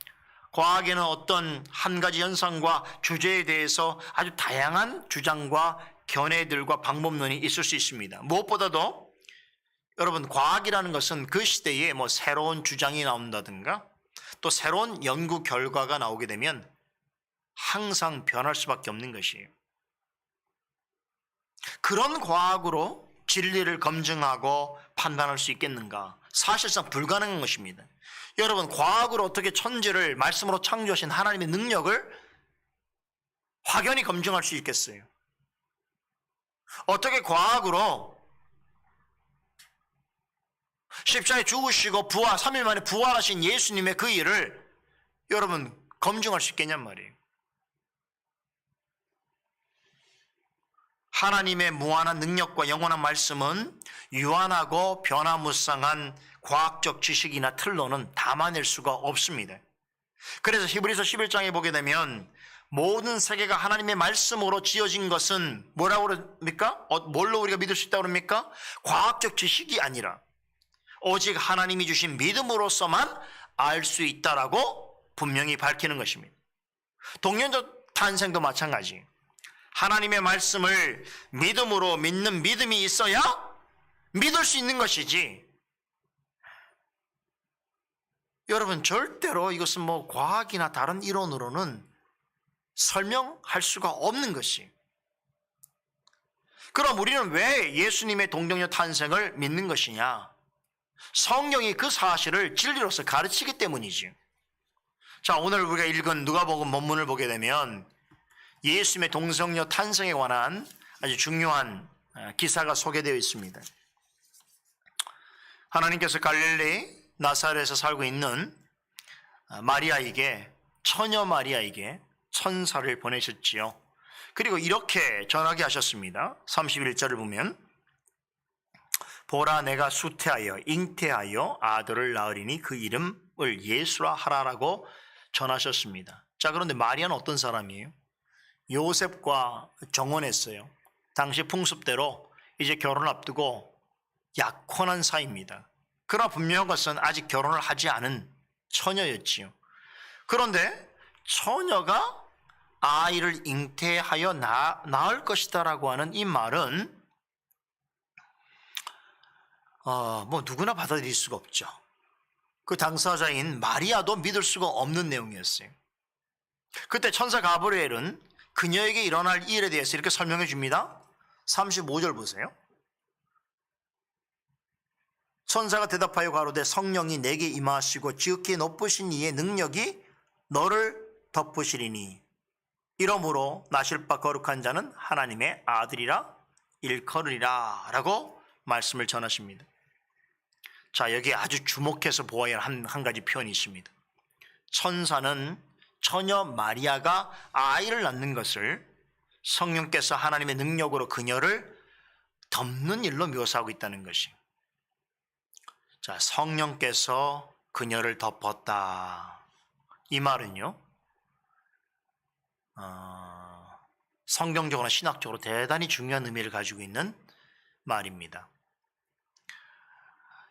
과학에는 어떤 한 가지 현상과 주제에 대해서 아주 다양한 주장과 견해들과 방법론이 있을 수 있습니다. 무엇보다도 여러분, 과학이라는 것은 그 시대에 새로운 주장이 나온다든가 또 새로운 연구 결과가 나오게 되면 항상 변할 수밖에 없는 것이에요. 그런 과학으로 진리를 검증하고 판단할 수 있겠는가? 사실상 불가능한 것입니다. 여러분, 과학으로 어떻게 천지를 말씀으로 창조하신 하나님의 능력을 확연히 검증할 수 있겠어요? 어떻게 과학으로 십자가에 죽으시고 3일 만에 부활하신 예수님의 그 일을 여러분 검증할 수 있겠냔 말이에요. 하나님의 무한한 능력과 영원한 말씀은 유한하고 변화무쌍한 과학적 지식이나 틀로는 담아낼 수가 없습니다. 그래서 히브리서 11장에 보게 되면 모든 세계가 하나님의 말씀으로 지어진 것은 뭐라고 그럽니까? 뭘로 우리가 믿을 수 있다고 그럽니까? 과학적 지식이 아니라 오직 하나님이 주신 믿음으로서만 알 수 있다라고 분명히 밝히는 것입니다. 동년적 탄생도 마찬가지. 하나님의 말씀을 믿음으로 믿는 믿음이 있어야 믿을 수 있는 것이지. 여러분, 절대로 이것은 과학이나 다른 이론으로는 설명할 수가 없는 것이. 그럼 우리는 왜 예수님의 동정녀 탄생을 믿는 것이냐? 성경이 그 사실을 진리로서 가르치기 때문이지. 자, 오늘 우리가 읽은 누가복음 본문을 보게 되면 예수님의 동정녀 탄생에 관한 아주 중요한 기사가 소개되어 있습니다. 하나님께서 갈릴리 나사렛에서 살고 있는 마리아에게, 처녀 마리아에게 천사를 보내셨지요. 그리고 이렇게 전하게 하셨습니다. 31절을 보면 보라, 내가 수태하여 잉태하여 아들을 낳으리니 그 이름을 예수라 하라라고 전하셨습니다. 자, 그런데 마리아는 어떤 사람이에요? 요셉과 정혼했어요. 당시 풍습대로 이제 결혼을 앞두고 약혼한 사이입니다. 그러나 분명한 것은 아직 결혼을 하지 않은 처녀였지요. 그런데 처녀가 아이를 잉태하여 낳을 것이다라고 하는 이 말은 누구나 받아들일 수가 없죠. 그 당사자인 마리아도 믿을 수가 없는 내용이었어요. 그때 천사 가브리엘은 그녀에게 일어날 일에 대해서 이렇게 설명해 줍니다. 35절 보세요. 천사가 대답하여 가로되 성령이 내게 임하시고 지극히 높으신 이의 능력이 너를 덮으시리니 이러므로 나실 바 거룩한 자는 하나님의 아들이라 일컬으리라 라고 말씀을 전하십니다. 자, 여기에 아주 주목해서 보아야 할 한 가지 표현이 있습니다. 천사는 처녀 마리아가 아이를 낳는 것을 성령께서 하나님의 능력으로 그녀를 덮는 일로 묘사하고 있다는 것이. 자, 성령께서 그녀를 덮었다. 이 말은요, 성경적으로나 신학적으로 대단히 중요한 의미를 가지고 있는 말입니다.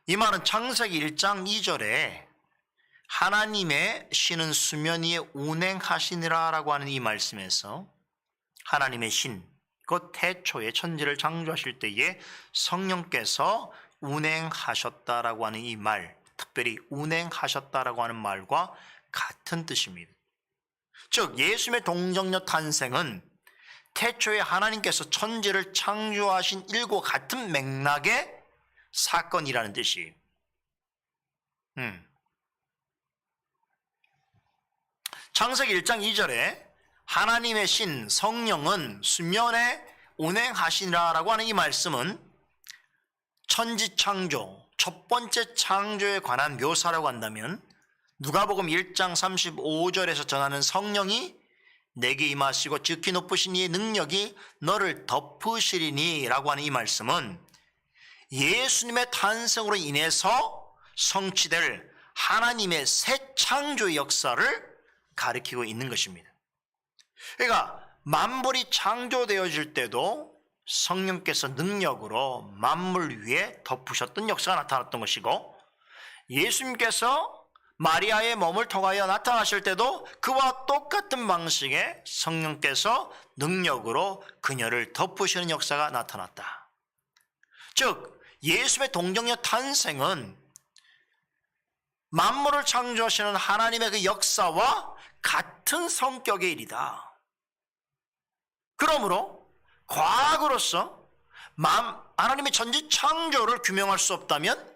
이 말은 창세기 1장 2절에 하나님의 신은 수면 위에 운행하시니라 라고 하는 이 말씀에서 하나님의 신, 곧 태초에 천지를 창조하실 때에 성령께서 운행하셨다라고 하는 이 말, 특별히 운행하셨다라고 하는 말과 같은 뜻입니다. 즉 예수님의 동정녀 탄생은 태초에 하나님께서 천지를 창조하신 일과 같은 맥락의 사건이라는 뜻이에요. 창세기 1장 2절에 하나님의 신 성령은 수면에 운행하시니라라고 하는 이 말씀은 천지 창조, 첫 번째 창조에 관한 묘사라고 한다면 누가복음 1장 35절에서 전하는 성령이 내게 임하시고 지극히 높으신 이의 능력이 너를 덮으시리니 라고 하는 이 말씀은 예수님의 탄생으로 인해서 성취될 하나님의 새 창조의 역사를 가리키고 있는 것입니다. 그러니까 만물이 창조되어질 때도 성령께서 능력으로 만물 위에 덮으셨던 역사가 나타났던 것이고, 예수님께서 마리아의 몸을 통하여 나타나실 때도 그와 똑같은 방식의 성령께서 능력으로 그녀를 덮으시는 역사가 나타났다. 즉 예수의 동정녀 탄생은 만물을 창조하시는 하나님의 그 역사와 같은 성격의 일이다. 그러므로 과학으로서 하나님의 전지 창조를 규명할 수 없다면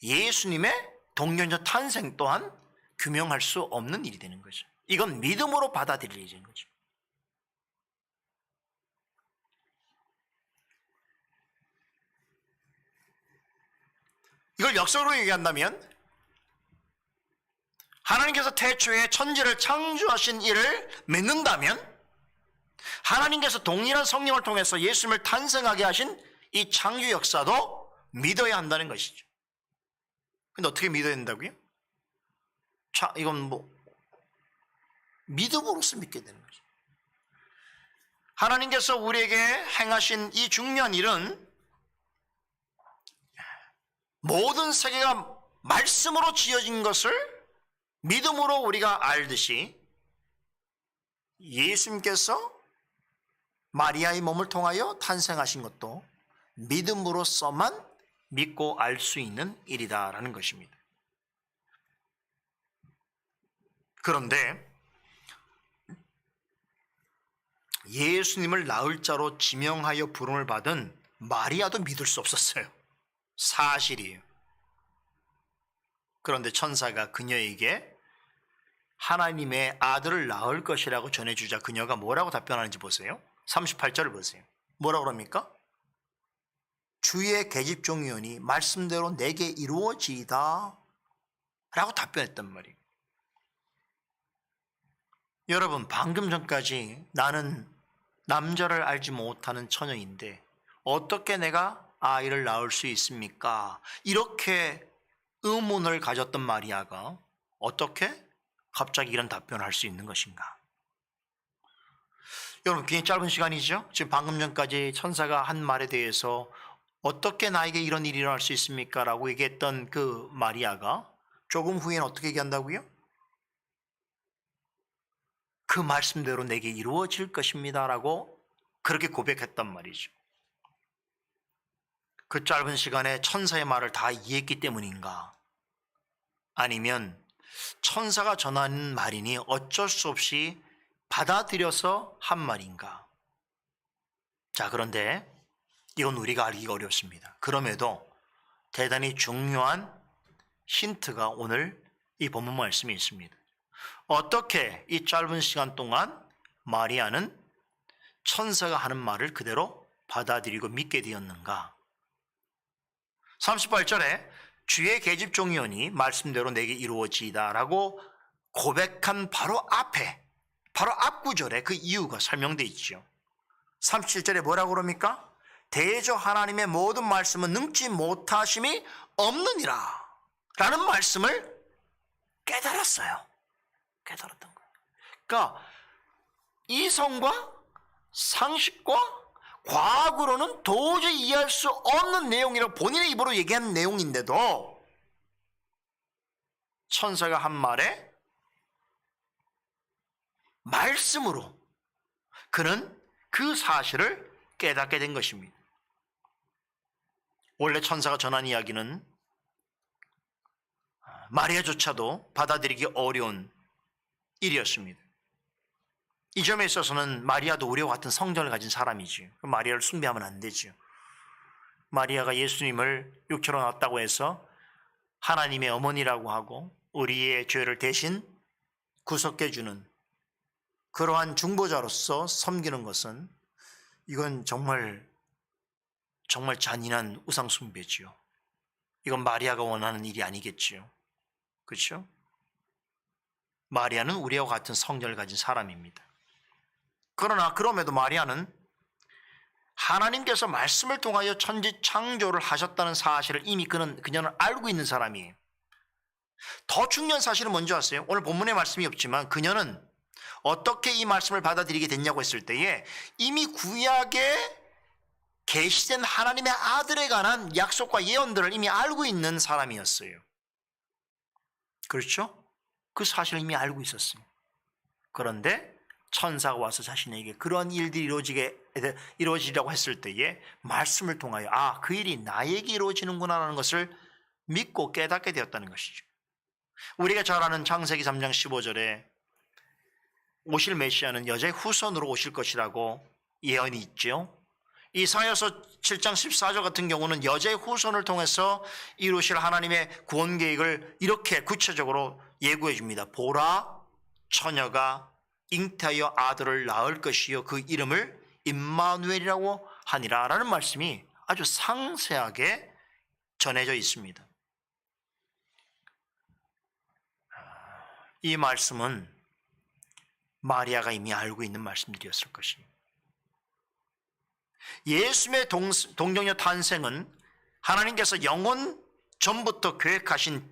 예수님의 동정녀 탄생 또한 규명할 수 없는 일이 되는 거죠. 이건 믿음으로 받아들일 일인 거죠. 이걸 역설로 얘기한다면 하나님께서 태초에 천지를 창조하신 일을 믿는다면 하나님께서 동일한 성령을 통해서 예수님을 탄생하게 하신 이 창조 역사도 믿어야 한다는 것이죠. 근데 어떻게 믿어야 된다고요? 자, 이건 믿음으로써 믿게 되는 거죠. 하나님께서 우리에게 행하신 이 중요한 일은 모든 세계가 말씀으로 지어진 것을 믿음으로 우리가 알듯이 예수님께서 마리아의 몸을 통하여 탄생하신 것도 믿음으로서만 믿고 알 수 있는 일이다라는 것입니다. 그런데 예수님을 낳을 자로 지명하여 부름을 받은 마리아도 믿을 수 없었어요. 사실이에요. 그런데 천사가 그녀에게 하나님의 아들을 낳을 것이라고 전해주자 그녀가 뭐라고 답변하는지 보세요. 38절을 보세요. 뭐라고 합니까? 주의 계집종이오니 말씀대로 내게 이루어지이다 라고 답변했단 말이에요. 여러분, 방금 전까지 나는 남자를 알지 못하는 처녀인데 어떻게 내가 아이를 낳을 수 있습니까? 이렇게 의문을 가졌던 마리아가 어떻게 갑자기 이런 답변을 할 수 있는 것인가? 여러분, 굉장히 짧은 시간이죠? 지금 방금 전까지 천사가 한 말에 대해서 어떻게 나에게 이런 일이 일어날 수 있습니까? 라고 얘기했던 그 마리아가 조금 후에는 어떻게 얘기한다고요? 그 말씀대로 내게 이루어질 것입니다 라고 그렇게 고백했단 말이죠. 그 짧은 시간에 천사의 말을 다 이해했기 때문인가? 아니면 천사가 전하는 말이니 어쩔 수 없이 받아들여서 한 말인가? 자, 그런데 이건 우리가 알기가 어렵습니다. 그럼에도 대단히 중요한 힌트가 오늘 이 본문 말씀에 있습니다. 어떻게 이 짧은 시간 동안 마리아는 천사가 하는 말을 그대로 받아들이고 믿게 되었는가? 38절에 주의 계집종이오니 말씀대로 내게 이루어지이다 라고 고백한 바로 앞에, 바로 앞구절에 그 이유가 설명되어 있죠. 37절에 뭐라고 그럽니까? 대저 하나님의 모든 말씀은 능치 못하심이 없느니라 라는 말씀을 깨달았어요. 깨달았던 거예요. 그러니까 이성과 상식과 과학으로는 도저히 이해할 수 없는 내용이라고 본인의 입으로 얘기한 내용인데도 천사가 한 말에 말씀으로 그는 그 사실을 깨닫게 된 것입니다. 원래 천사가 전한 이야기는 마리아조차도 받아들이기 어려운 일이었습니다. 이 점에 있어서는 마리아도 우리와 같은 성전을 가진 사람이지. 마리아를 숭배하면 안 되죠. 마리아가 예수님을 육체로 낳았다고 해서 하나님의 어머니라고 하고 우리의 죄를 대신 구속해주는 그러한 중보자로서 섬기는 것은 이건 정말 잔인한 우상 숭배지요. 이건 마리아가 원하는 일이 아니겠지요. 그렇죠? 마리아는 우리와 같은 성전을 가진 사람입니다. 그러나 그럼에도 마리아는 하나님께서 말씀을 통하여 천지 창조를 하셨다는 사실을 이미 그녀는 알고 있는 사람이에요. 더 중요한 사실은 뭔지 아세요? 오늘 본문에 말씀이 없지만 그녀는 어떻게 이 말씀을 받아들이게 됐냐고 했을 때에 이미 구약에 계시된 하나님의 아들에 관한 약속과 예언들을 이미 알고 있는 사람이었어요. 그렇죠? 그 사실을 이미 알고 있었어요. 그런데 천사가 와서 자신에게 그런 일들이 이루어지려고 했을 때에 말씀을 통하여 그 일이 나에게 이루어지는구나라는 것을 믿고 깨닫게 되었다는 것이죠. 우리가 잘 아는 창세기 3장 15절에 오실 메시아는 여자의 후손으로 오실 것이라고 예언이 있죠. 이사야서 7장 14절 같은 경우는 여자의 후손을 통해서 이루실 하나님의 구원 계획을 이렇게 구체적으로 예고해 줍니다. 보라, 처녀가 잉태하여 아들을 낳을 것이요 그 이름을 임마누엘이라고 하니라 라는 말씀이 아주 상세하게 전해져 있습니다. 이 말씀은 마리아가 이미 알고 있는 말씀들이었을 것입니다. 예수님의 동정녀 탄생은 하나님께서 영원 전부터 계획하신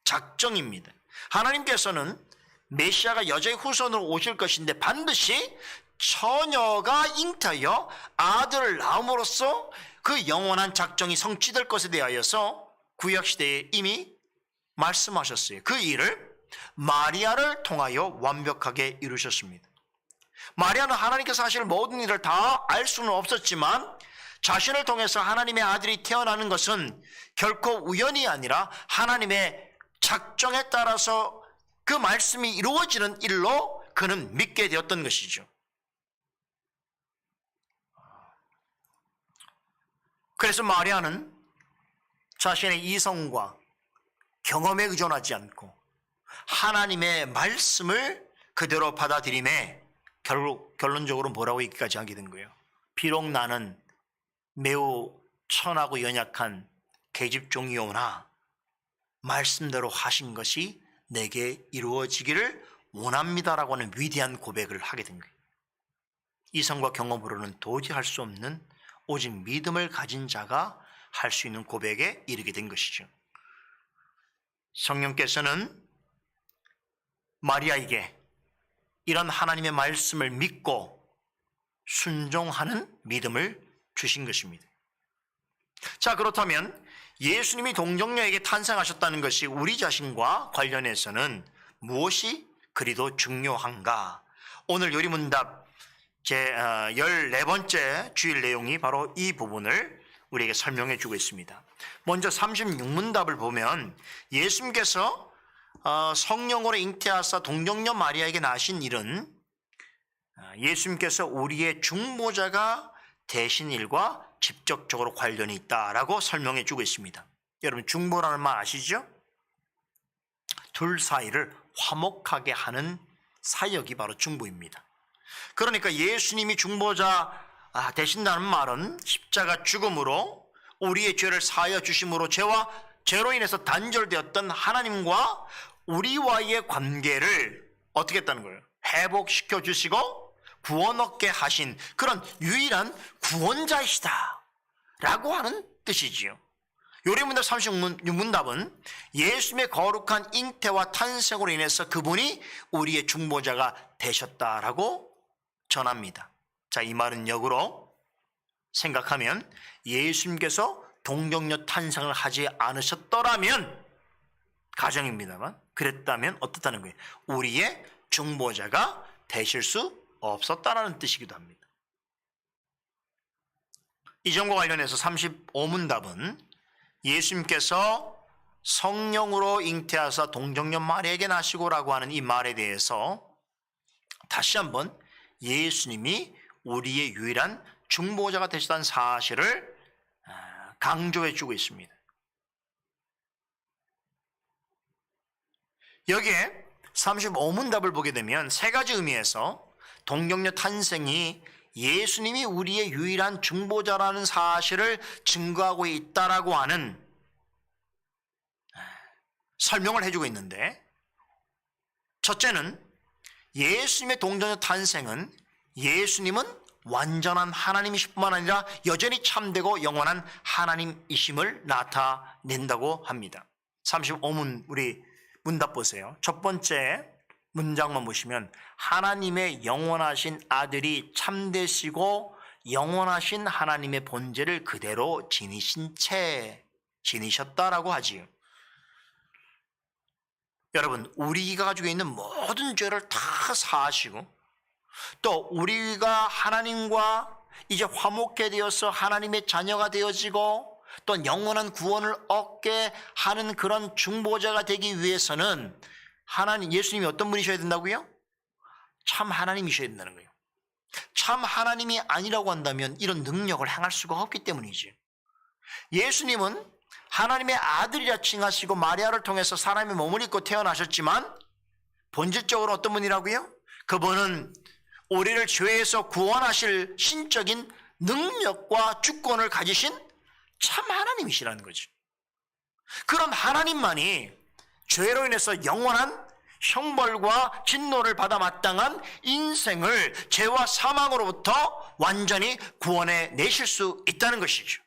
작정입니다. 하나님께서는 메시아가 여자의 후손으로 오실 것인데 반드시 처녀가 잉태하여 아들을 낳음으로써 그 영원한 작정이 성취될 것에 대하여서 구약시대에 이미 말씀하셨어요. 그 일을 마리아를 통하여 완벽하게 이루셨습니다. 마리아는 하나님께서 하실 모든 일을 다 알 수는 없었지만 자신을 통해서 하나님의 아들이 태어나는 것은 결코 우연이 아니라 하나님의 작정에 따라서 그 말씀이 이루어지는 일로 그는 믿게 되었던 것이죠. 그래서 마리아는 자신의 이성과 경험에 의존하지 않고 하나님의 말씀을 그대로 받아들임에 결론적으로 뭐라고 얘기까지 하게 된 거예요. 비록 나는 매우 천하고 연약한 계집종이오나 말씀대로 하신 것이 내게 이루어지기를 원합니다라고 하는 위대한 고백을 하게 된 거예요. 이성과 경험으로는 도저히 할 수 없는 오직 믿음을 가진 자가 할 수 있는 고백에 이르게 된 것이죠. 성령께서는 마리아에게 이런 하나님의 말씀을 믿고 순종하는 믿음을 주신 것입니다. 자, 그렇다면 예수님이 동정녀에게 탄생하셨다는 것이 우리 자신과 관련해서는 무엇이 그리도 중요한가? 오늘 요리문답 제 14번째 주일 내용이 바로 이 부분을 우리에게 설명해 주고 있습니다. 먼저 36문답을 보면 예수님께서 성령으로 잉태하사 동정녀 마리아에게 나신 일은 예수님께서 우리의 중보자가 되신 일과 직접적으로 관련이 있다라고 설명해 주고 있습니다. 여러분 중보라는 말 아시죠? 둘 사이를 화목하게 하는 사역이 바로 중보입니다. 그러니까 예수님이 중보자 되신다는 말은 십자가 죽음으로 우리의 죄를 사하여 주심으로 죄로 인해서 단절되었던 하나님과 우리와의 관계를 어떻게 했다는 거예요? 회복시켜 주시고 구원 얻게 하신 그런 유일한 구원자이시다 라고 하는 뜻이지요. 요리문답 36문답은 예수님의 거룩한 잉태와 탄생으로 인해서 그분이 우리의 중보자가 되셨다라고 전합니다. 자, 이 말은 역으로 생각하면 예수님께서 동정녀 탄생을 하지 않으셨더라면, 가정입니다만 그랬다면 어떻다는 거예요? 우리의 중보자가 되실 수 없었다라는 뜻이기도 합니다. 이 점과 관련해서 35문답은 예수님께서 성령으로 잉태하사 동정녀 마리아에게 나시고라고 하는 이 말에 대해서 다시 한번 예수님이 우리의 유일한 중보자가 되시다는 사실을 강조해 주고 있습니다. 여기에 35문답을 보게 되면 세 가지 의미에서 동정녀 탄생이 예수님이 우리의 유일한 중보자라는 사실을 증거하고 있다라고 하는 설명을 해주고 있는데, 첫째는 예수님의 동정녀 탄생은 예수님은 완전한 하나님이실 뿐만 아니라 여전히 참되고 영원한 하나님이심을 나타낸다고 합니다. 35문 우리 문답 보세요. 첫 번째 문장만 보시면 하나님의 영원하신 아들이 참되시고 영원하신 하나님의 본질을 그대로 지니신 채 지니셨다라고 하지요. 여러분, 우리가 가지고 있는 모든 죄를 다 사하시고 또 우리가 하나님과 이제 화목해 되어서 하나님의 자녀가 되어지고 또 영원한 구원을 얻게 하는 그런 중보자가 되기 위해서는 하나님, 예수님이 어떤 분이셔야 된다고요? 참 하나님이셔야 된다는 거예요. 참 하나님이 아니라고 한다면 이런 능력을 행할 수가 없기 때문이지. 예수님은 하나님의 아들이라 칭하시고 마리아를 통해서 사람의 몸을 입고 태어나셨지만 본질적으로 어떤 분이라고요? 그분은 우리를 죄에서 구원하실 신적인 능력과 주권을 가지신 참 하나님이시라는 거죠. 그럼 하나님만이 죄로 인해서 영원한 형벌과 진노를 받아 마땅한 인생을 죄와 사망으로부터 완전히 구원해 내실 수 있다는 것이죠.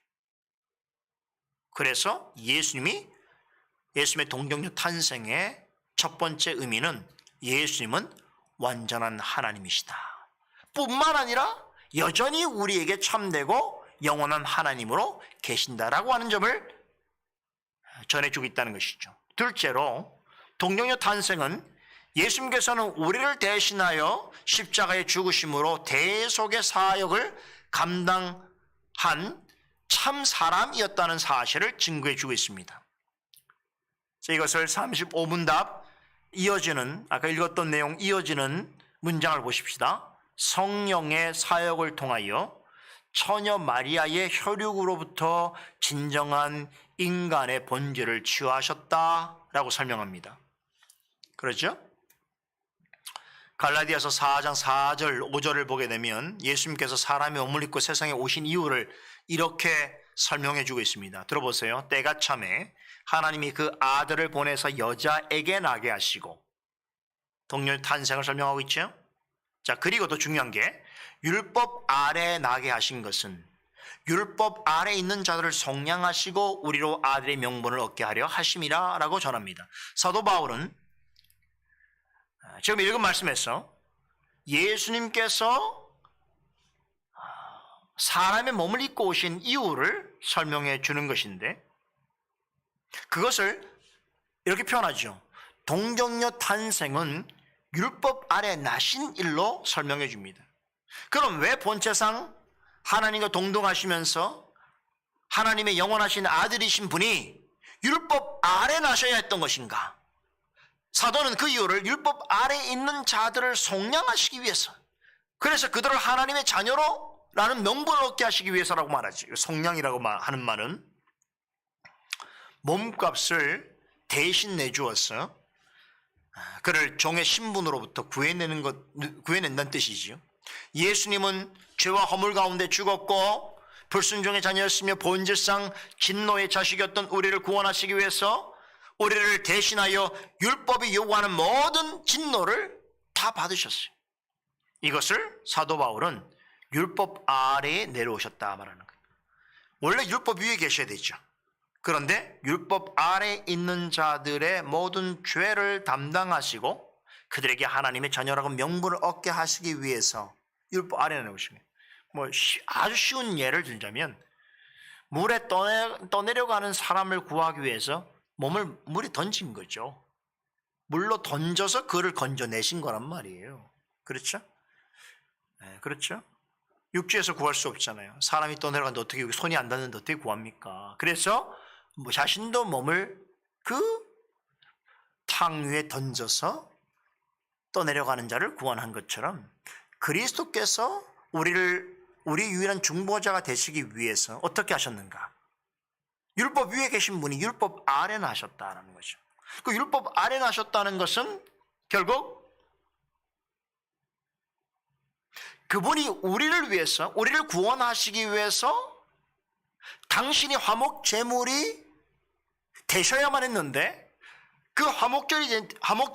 그래서 예수님의 동정녀 탄생의 첫 번째 의미는 예수님은 완전한 하나님이시다 뿐만 아니라 여전히 우리에게 참되고 영원한 하나님으로 계신다라고 하는 점을 전해주고 있다는 것이죠. 둘째로 동정녀 탄생은 예수님께서는 우리를 대신하여 십자가에 죽으심으로 대속의 사역을 감당한 참 사람이었다는 사실을 증거해 주고 있습니다. 이것을 35문답 이어지는, 아까 읽었던 내용 이어지는 문장을 보십시다. 성령의 사역을 통하여 처녀 마리아의 혈육으로부터 진정한 인간의 본질을 치유하셨다라고 설명합니다. 그렇죠? 갈라디아서 4장 4절 5절을 보게 되면 예수님께서 사람의 몸을 입고 세상에 오신 이유를 이렇게 설명해 주고 있습니다. 들어보세요. 때가 참에 하나님이 그 아들을 보내서 여자에게 나게 하시고, 동료 탄생을 설명하고 있죠. 자, 그리고 더 중요한 게 율법 아래 나게 하신 것은 율법 아래 있는 자들을 속량하시고 우리로 아들의 명분을 얻게 하려 하심이라 라고 전합니다. 사도 바울은 지금 읽은 말씀에서 예수님께서 사람의 몸을 입고 오신 이유를 설명해 주는 것인데, 그것을 이렇게 표현하죠. 동정녀 탄생은 율법 아래 나신 일로 설명해 줍니다. 그럼 왜 본체상 하나님과 동등하시면서 하나님의 영원하신 아들이신 분이 율법 아래 나셔야 했던 것인가? 사도는 그 이유를 율법 아래 있는 자들을 속량하시기 위해서, 그래서 그들을 하나님의 자녀로 라는 명분을 얻게 하시기 위해서라고 말하지. 속량이라고 하는 말은 몸값을 대신 내주어서 그를 종의 신분으로부터 구해낸다는 뜻이지요. 예수님은 죄와 허물 가운데 죽었고 불순종의 자녀였으며 본질상 진노의 자식이었던 우리를 구원하시기 위해서 우리를 대신하여 율법이 요구하는 모든 진노를 다 받으셨어요. 이것을 사도 바울은 율법 아래에 내려오셨다 말하는 거예요. 원래 율법 위에 계셔야 되죠. 그런데 율법 아래에 있는 자들의 모든 죄를 담당하시고 그들에게 하나님의 자녀라고 명분을 얻게 하시기 위해서 율법 아래에 내려오신 거예요. 아주 쉬운 예를 들자면 물에 떠내려가는 사람을 구하기 위해서 몸을 물에 던진 거죠. 물로 던져서 그를 건져내신 거란 말이에요. 그렇죠? 네, 그렇죠? 육지에서 구할 수 없잖아요. 사람이 떠내려가는데 어떻게 손이 안 닿는데 어떻게 구합니까? 그래서 자신도 몸을 그 탕 위에 던져서 떠내려가는 자를 구원한 것처럼 그리스도께서 우리 유일한 중보자가 되시기 위해서 어떻게 하셨는가? 율법 위에 계신 분이 율법 아래 나셨다는 거죠. 그 율법 아래 나셨다는 것은 결국 그분이 우리를 위해서, 우리를 구원하시기 위해서 당신이 화목 제물이 되셔야만 했는데 그 화목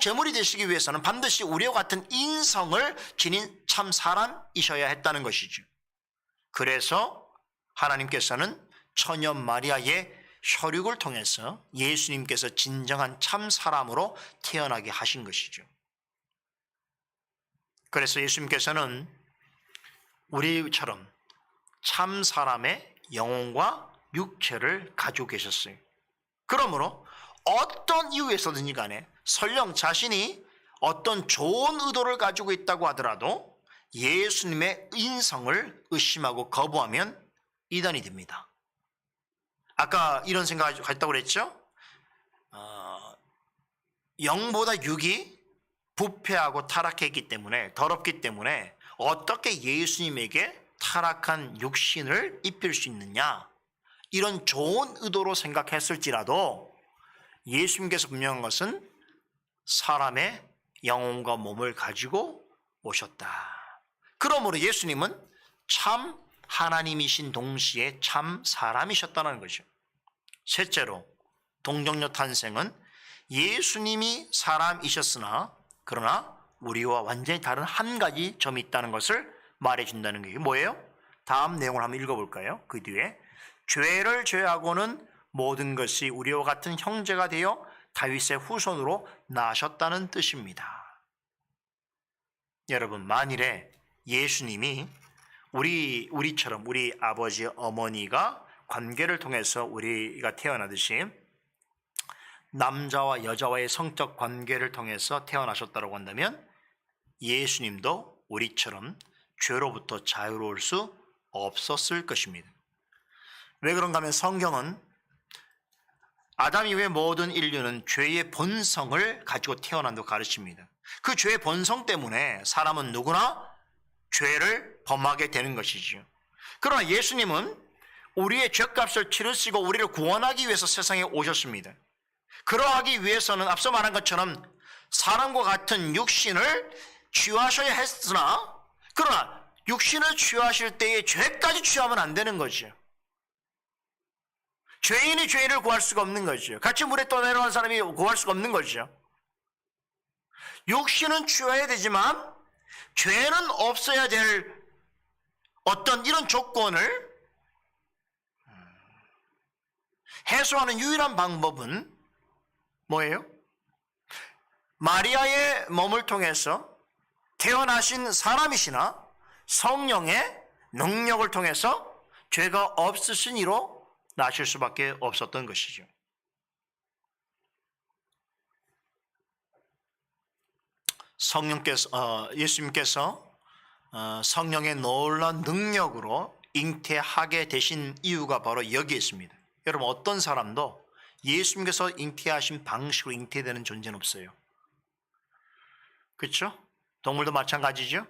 제물이 되시기 위해서는 반드시 우리와 같은 인성을 지닌 참 사람이셔야 했다는 것이죠. 그래서 하나님께서는 처녀 마리아의 혈육을 통해서 예수님께서 진정한 참 사람으로 태어나게 하신 것이죠. 그래서 예수님께서는 우리처럼 참 사람의 영혼과 육체를 가지고 계셨어요. 그러므로 어떤 이유에서든지 간에 설령 자신이 어떤 좋은 의도를 가지고 있다고 하더라도 예수님의 인성을 의심하고 거부하면 이단이 됩니다. 아까 이런 생각을 했다고 그랬죠? 영보다 육이 부패하고 타락했기 때문에, 더럽기 때문에 어떻게 예수님에게 타락한 육신을 입힐 수 있느냐, 이런 좋은 의도로 생각했을지라도 예수님께서 분명한 것은 사람의 영혼과 몸을 가지고 오셨다. 그러므로 예수님은 참 하나님이신 동시에 참 사람이셨다는 거죠. 셋째로, 동정녀 탄생은 예수님이 사람이셨으나 그러나 우리와 완전히 다른 한 가지 점이 있다는 것을 말해준다는 게 뭐예요? 다음 내용을 한번 읽어볼까요? 그 뒤에 죄를 제하고는 모든 것이 우리와 같은 형제가 되어 다윗의 후손으로 나셨다는 뜻입니다. 여러분, 만일에 예수님이 우리처럼 우리 아버지 어머니가 관계를 통해서 우리가 태어나듯이 남자와 여자와의 성적 관계를 통해서 태어나셨다고 한다면 예수님도 우리처럼 죄로부터 자유로울 수 없었을 것입니다. 왜 그런가 하면 성경은 아담 이후의 모든 인류는 죄의 본성을 가지고 태어난다고 가르칩니다. 그 죄의 본성 때문에 사람은 누구나 죄를 범하게 되는 것이죠. 그러나 예수님은 우리의 죄값을 치르시고 우리를 구원하기 위해서 세상에 오셨습니다. 그러하기 위해서는 앞서 말한 것처럼 사람과 같은 육신을 취하셔야 했으나, 그러나 육신을 취하실 때에 죄까지 취하면 안 되는 거죠. 죄인이 죄인을 구할 수가 없는 거죠. 같이 물에 떠내려간 사람이 구할 수가 없는 거죠. 육신은 취해야 되지만 죄는 없어야 될 어떤 이런 조건을 해소하는 유일한 방법은 뭐예요? 마리아의 몸을 통해서 태어나신 사람이시나 성령의 능력을 통해서 죄가 없으신 이로 나실 수밖에 없었던 것이죠. 예수님께서 성령의 놀라운 능력으로 잉태하게 되신 이유가 바로 여기에 있습니다. 여러분, 어떤 사람도 예수님께서 잉태하신 방식으로 잉태되는 존재는 없어요. 그렇죠? 동물도 마찬가지죠.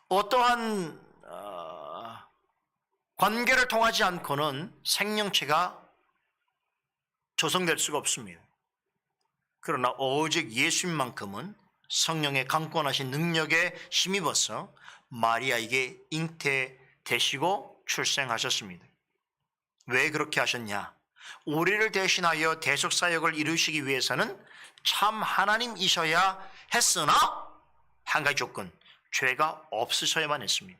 어떠한 관계를 통하지 않고는 생명체가 조성될 수가 없습니다. 그러나 오직 예수님만큼은 성령의 강권하신 능력에 힘입어서 마리아에게 잉태되시고 출생하셨습니다. 왜 그렇게 하셨냐? 우리를 대신하여 대속사역을 이루시기 위해서는 참 하나님이셔야 했으나 한 가지 조건, 죄가 없으셔야만 했습니다.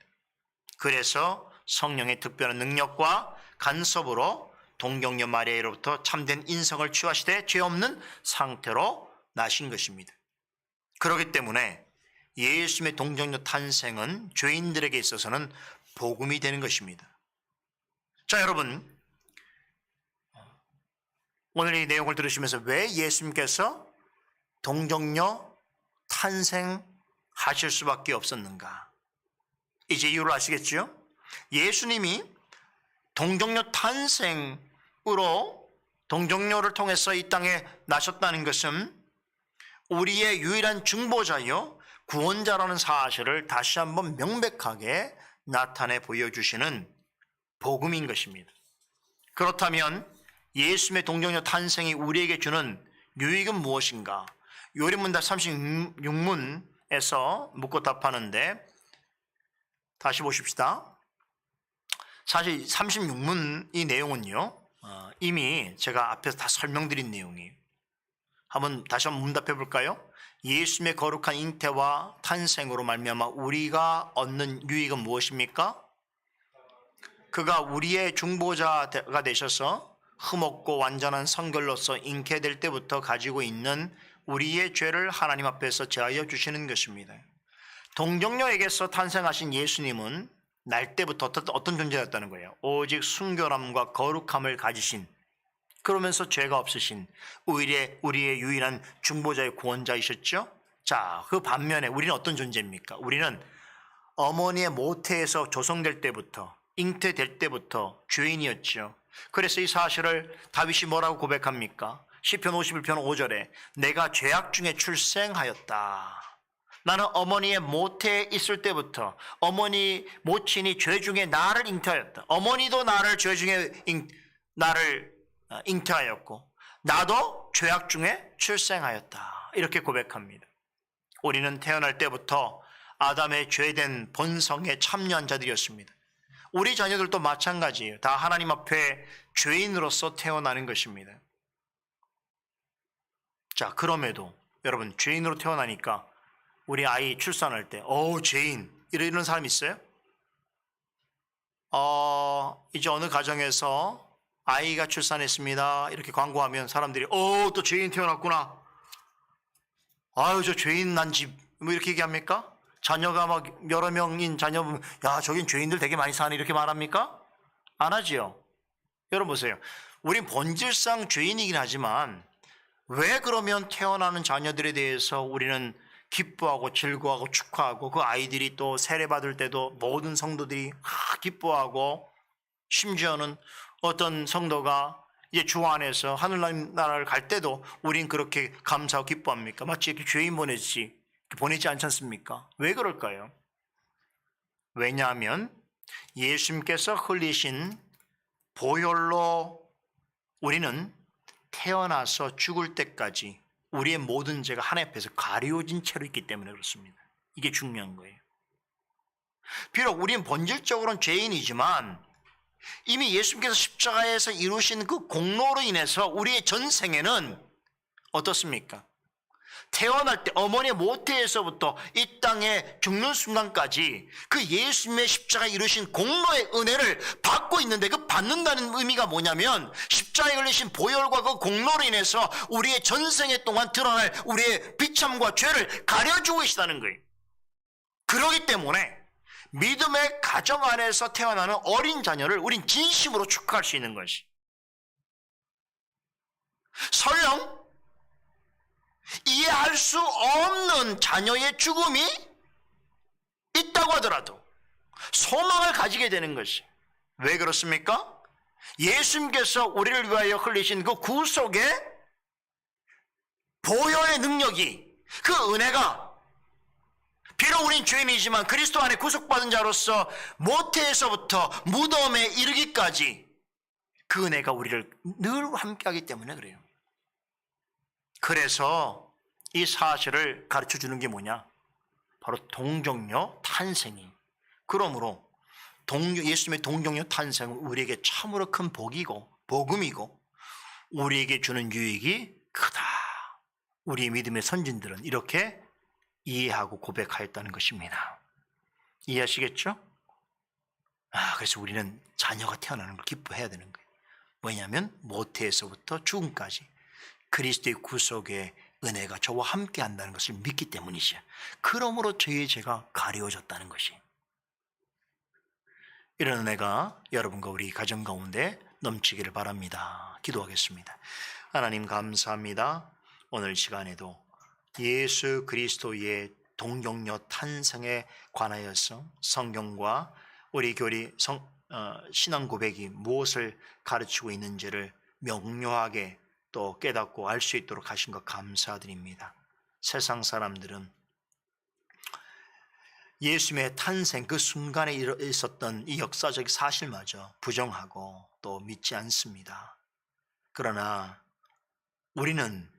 그래서 성령의 특별한 능력과 간섭으로 동정녀 마리아로부터 참된 인성을 취하시되 죄 없는 상태로 나신 것입니다. 그렇기 때문에 예수님의 동정녀 탄생은 죄인들에게 있어서는 복음이 되는 것입니다. 자, 여러분, 오늘 이 내용을 들으시면서 왜 예수님께서 동정녀 탄생하실 수밖에 없었는가? 이제 이유를 아시겠죠? 예수님이 동정녀 탄생으로 동정녀를 통해서 이 땅에 나셨다는 것은 우리의 유일한 중보자요 구원자라는 사실을 다시 한번 명백하게 나타내 보여주시는 복음인 것입니다. 그렇다면 예수님의 동정녀 탄생이 우리에게 주는 유익은 무엇인가? 요리문답 36문에서 묻고 답하는데 다시 보십시다. 사실 36문 이 내용은요 이미 제가 앞에서 다 설명드린 내용이에요. 한번 다시 한번 문답해 볼까요? 예수님의 거룩한 잉태와 탄생으로 말미암아 우리가 얻는 유익은 무엇입니까? 그가 우리의 중보자가 되셔서 흠없고 완전한 성결로서 잉태될 때부터 가지고 있는 우리의 죄를 하나님 앞에서 제하여 주시는 것입니다. 동정녀에게서 탄생하신 예수님은 날 때부터 어떤 존재였다는 거예요. 오직 순결함과 거룩함을 가지신, 그러면서 죄가 없으신 우리의 유일한 중보자의 구원자이셨죠. 자, 그 반면에 우리는 어떤 존재입니까? 우리는 어머니의 모태에서 조성될 때부터, 잉태될 때부터 죄인이었죠. 그래서 이 사실을 다윗이 뭐라고 고백합니까? 시편 51편 5절에 내가 죄악 중에 출생하였다. 나는 어머니의 모태에 있을 때부터 어머니 모친이 죄 중에 나를 잉태하였다. 어머니도 나를 죄 중에 잉태하였고 나도 죄악 중에 출생하였다. 이렇게 고백합니다. 우리는 태어날 때부터 아담의 죄된 본성에 참여한 자들이었습니다. 우리 자녀들도 마찬가지예요. 다 하나님 앞에 죄인으로서 태어나는 것입니다. 자, 그럼에도 여러분 죄인으로 태어나니까 우리 아이 출산할 때 죄인 이런 사람 있어요? 이제 어느 가정에서 아이가 출산했습니다 이렇게 광고하면 사람들이 또 죄인 태어났구나, 아유 저 죄인 난 집 뭐 이렇게 얘기합니까? 자녀가 막 여러 명인 자녀, 야 저긴 죄인들 되게 많이 사네 이렇게 말합니까? 안 하지요. 여러분 보세요. 우린 본질상 죄인이긴 하지만 왜 그러면 태어나는 자녀들에 대해서 우리는 기뻐하고 즐거워하고 축하하고, 그 아이들이 또 세례받을 때도 모든 성도들이 기뻐하고, 심지어는 어떤 성도가 이제 주 안에서 하늘나라를 갈 때도 우린 그렇게 감사하고 기뻐합니까? 마치 이렇게 죄인 보내지 않지 않습니까? 왜 그럴까요? 왜냐하면 예수님께서 흘리신 보혈로 우리는 태어나서 죽을 때까지 우리의 모든 죄가 하나님 앞에서 가려진 채로 있기 때문에 그렇습니다. 이게 중요한 거예요. 비록 우리는 본질적으로는 죄인이지만 이미 예수님께서 십자가에서 이루신 그 공로로 인해서 우리의 전생에는 어떻습니까? 태어날 때 어머니의 모태에서부터 이 땅에 죽는 순간까지 그 예수님의 십자가에 이루신 공로의 은혜를 받고 있는데, 그 받는다는 의미가 뭐냐면 십자가에 걸리신 보혈과 그 공로로 인해서 우리의 전생에 동안 드러날 우리의 비참과 죄를 가려주고 계시다는 거예요. 그렇기 때문에 믿음의 가정 안에서 태어나는 어린 자녀를 우린 진심으로 축하할 수 있는 것이, 설령 이해할 수 없는 자녀의 죽음이 있다고 하더라도 소망을 가지게 되는 것이, 왜 그렇습니까? 예수님께서 우리를 위하여 흘리신 그 구속의 보혈의 능력이, 그 은혜가, 비록 우린 죄인이지만 그리스도 안에 구속받은 자로서 모태에서부터 무덤에 이르기까지 그 은혜가 우리를 늘 함께하기 때문에 그래요. 그래서 이 사실을 가르쳐 주는 게 뭐냐? 바로 동정녀 탄생이. 그러므로 예수님의 동정녀 탄생은 우리에게 참으로 큰 복이고 복음이고 우리에게 주는 유익이 크다. 우리 믿음의 선진들은 이렇게 이해하고 고백하였다는 것입니다. 이해하시겠죠? 그래서 우리는 자녀가 태어나는 걸 기뻐해야 되는 거예요. 뭐냐면 모태에서부터 죽음까지 그리스도의 구속의 은혜가 저와 함께 한다는 것을 믿기 때문이죠. 그러므로 저의 죄가 가려졌다는 것이. 이런 은혜가 여러분과 우리 가정 가운데 넘치기를 바랍니다. 기도하겠습니다. 하나님 감사합니다. 오늘 시간에도 예수 그리스도의 동정녀 탄생에 관하여서 성경과 우리 교리 신앙 고백이 무엇을 가르치고 있는지를 명료하게 또 깨닫고 알 수 있도록 하신 것 감사드립니다. 세상 사람들은 예수님의 탄생 그 순간에 있었던 이 역사적 사실마저 부정하고 또 믿지 않습니다. 그러나 우리는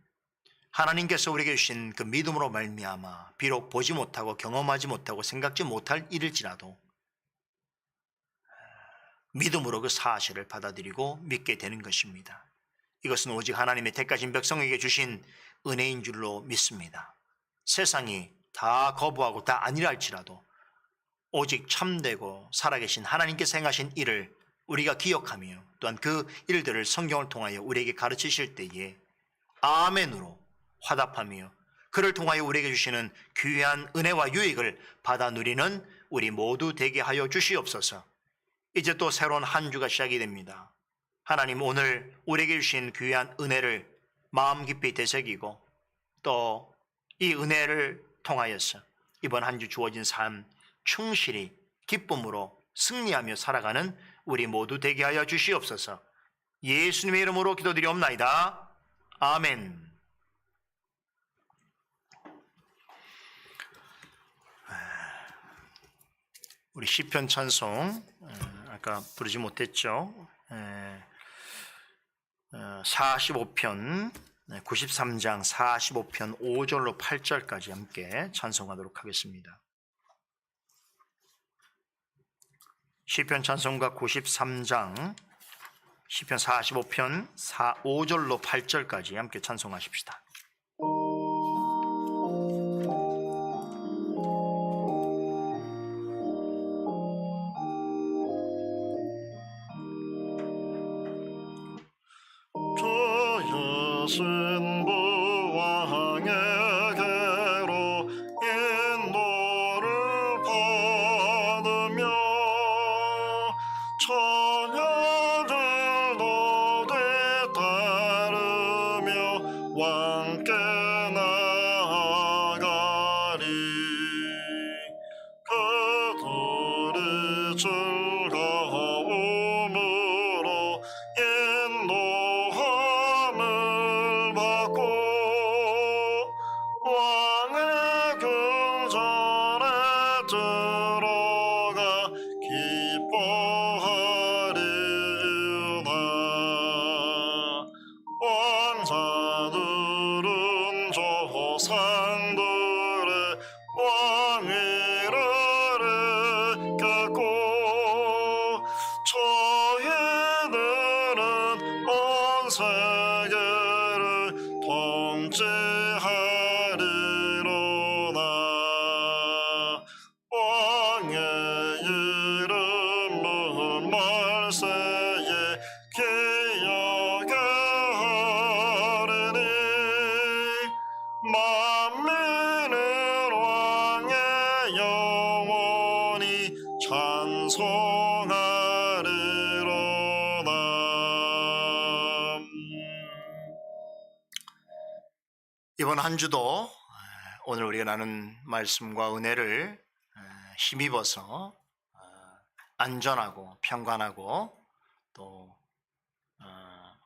하나님께서 우리에게 주신 그 믿음으로 말미암아 비록 보지 못하고 경험하지 못하고 생각지 못할 일일지라도 믿음으로 그 사실을 받아들이고 믿게 되는 것입니다. 이것은 오직 하나님의 택하신 백성에게 주신 은혜인 줄로 믿습니다. 세상이 다 거부하고 다 아니라 할지라도 오직 참되고 살아계신 하나님께서 행하신 일을 우리가 기억하며 또한 그 일들을 성경을 통하여 우리에게 가르치실 때에 아멘으로 화답하며 그를 통하여 우리에게 주시는 귀한 은혜와 유익을 받아 누리는 우리 모두 되게 하여 주시옵소서. 이제 또 새로운 한 주가 시작이 됩니다. 하나님, 오늘 우리에게 주신 귀한 은혜를 마음 깊이 되새기고 또 이 은혜를 통하여서 이번 한 주 주어진 삶 충실히 기쁨으로 승리하며 살아가는 우리 모두 되게 하여 주시옵소서. 예수님의 이름으로 기도드리옵나이다. 아멘. 우리 시편 찬송 아까 부르지 못했죠. 45편 93장 45편 5절로 8절까지 함께 찬송하도록 하겠습니다. 시편 찬송가 93장 시편 45편 5절로 8절까지 함께 찬송하십시다. 신부왕에게로 인도를 받으며 처녀들도 뒤따르며 왕께 나아가리. 그들이 즐거움으로 인도함을 받고 왕의 궁전에 들어가 기뻐하리이다. 왕자들은 조상들의 왕위를 겠고 저희들은 온 세계를 통치하리로다. 왕의 이름은 말세에 기억에 하리니 만민은 왕의 영원히 찬송하리로다. 이번 한 주도 오늘 우리가 나눈 말씀과 은혜를 힘입어서 안전하고 평안하고 또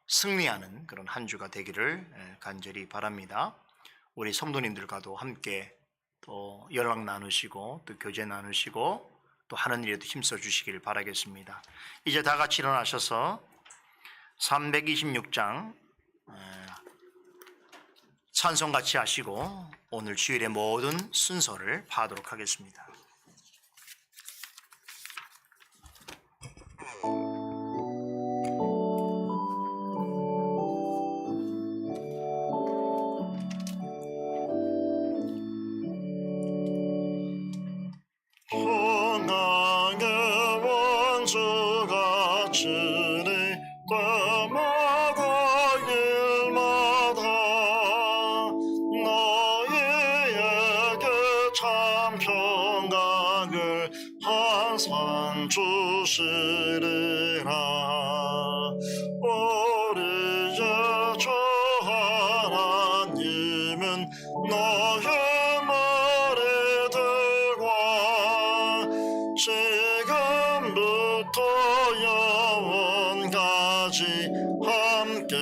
승리하는 그런 한 주가 되기를 간절히 바랍니다. 우리 성도님들과도 함께 또 연락 나누시고 또 교제 나누시고 또 하는 일에도 힘써 주시길 바라겠습니다. 이제 다 같이 일어나셔서 326장 찬송 같이 하시고 오늘 주일의 모든 순서를 파하도록 하겠습니다. 흥왕의 원수가 치니 때마다 일마다 너희에게 참 평강을 항상 주시리라. 우리의 주 하나님은 너희 머리들과 지금부터 영원까지 함께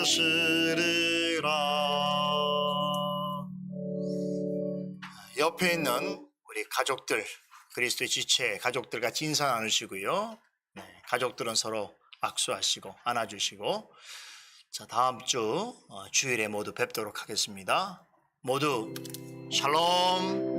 계시리라. 옆에 있는 우리 가족들, 그리스도의 지체 가족들 같이 인사 나누시고요. 가족들은 서로 악수하시고 안아주시고, 자, 다음 주 주일에 모두 뵙도록 하겠습니다. 모두 샬롬.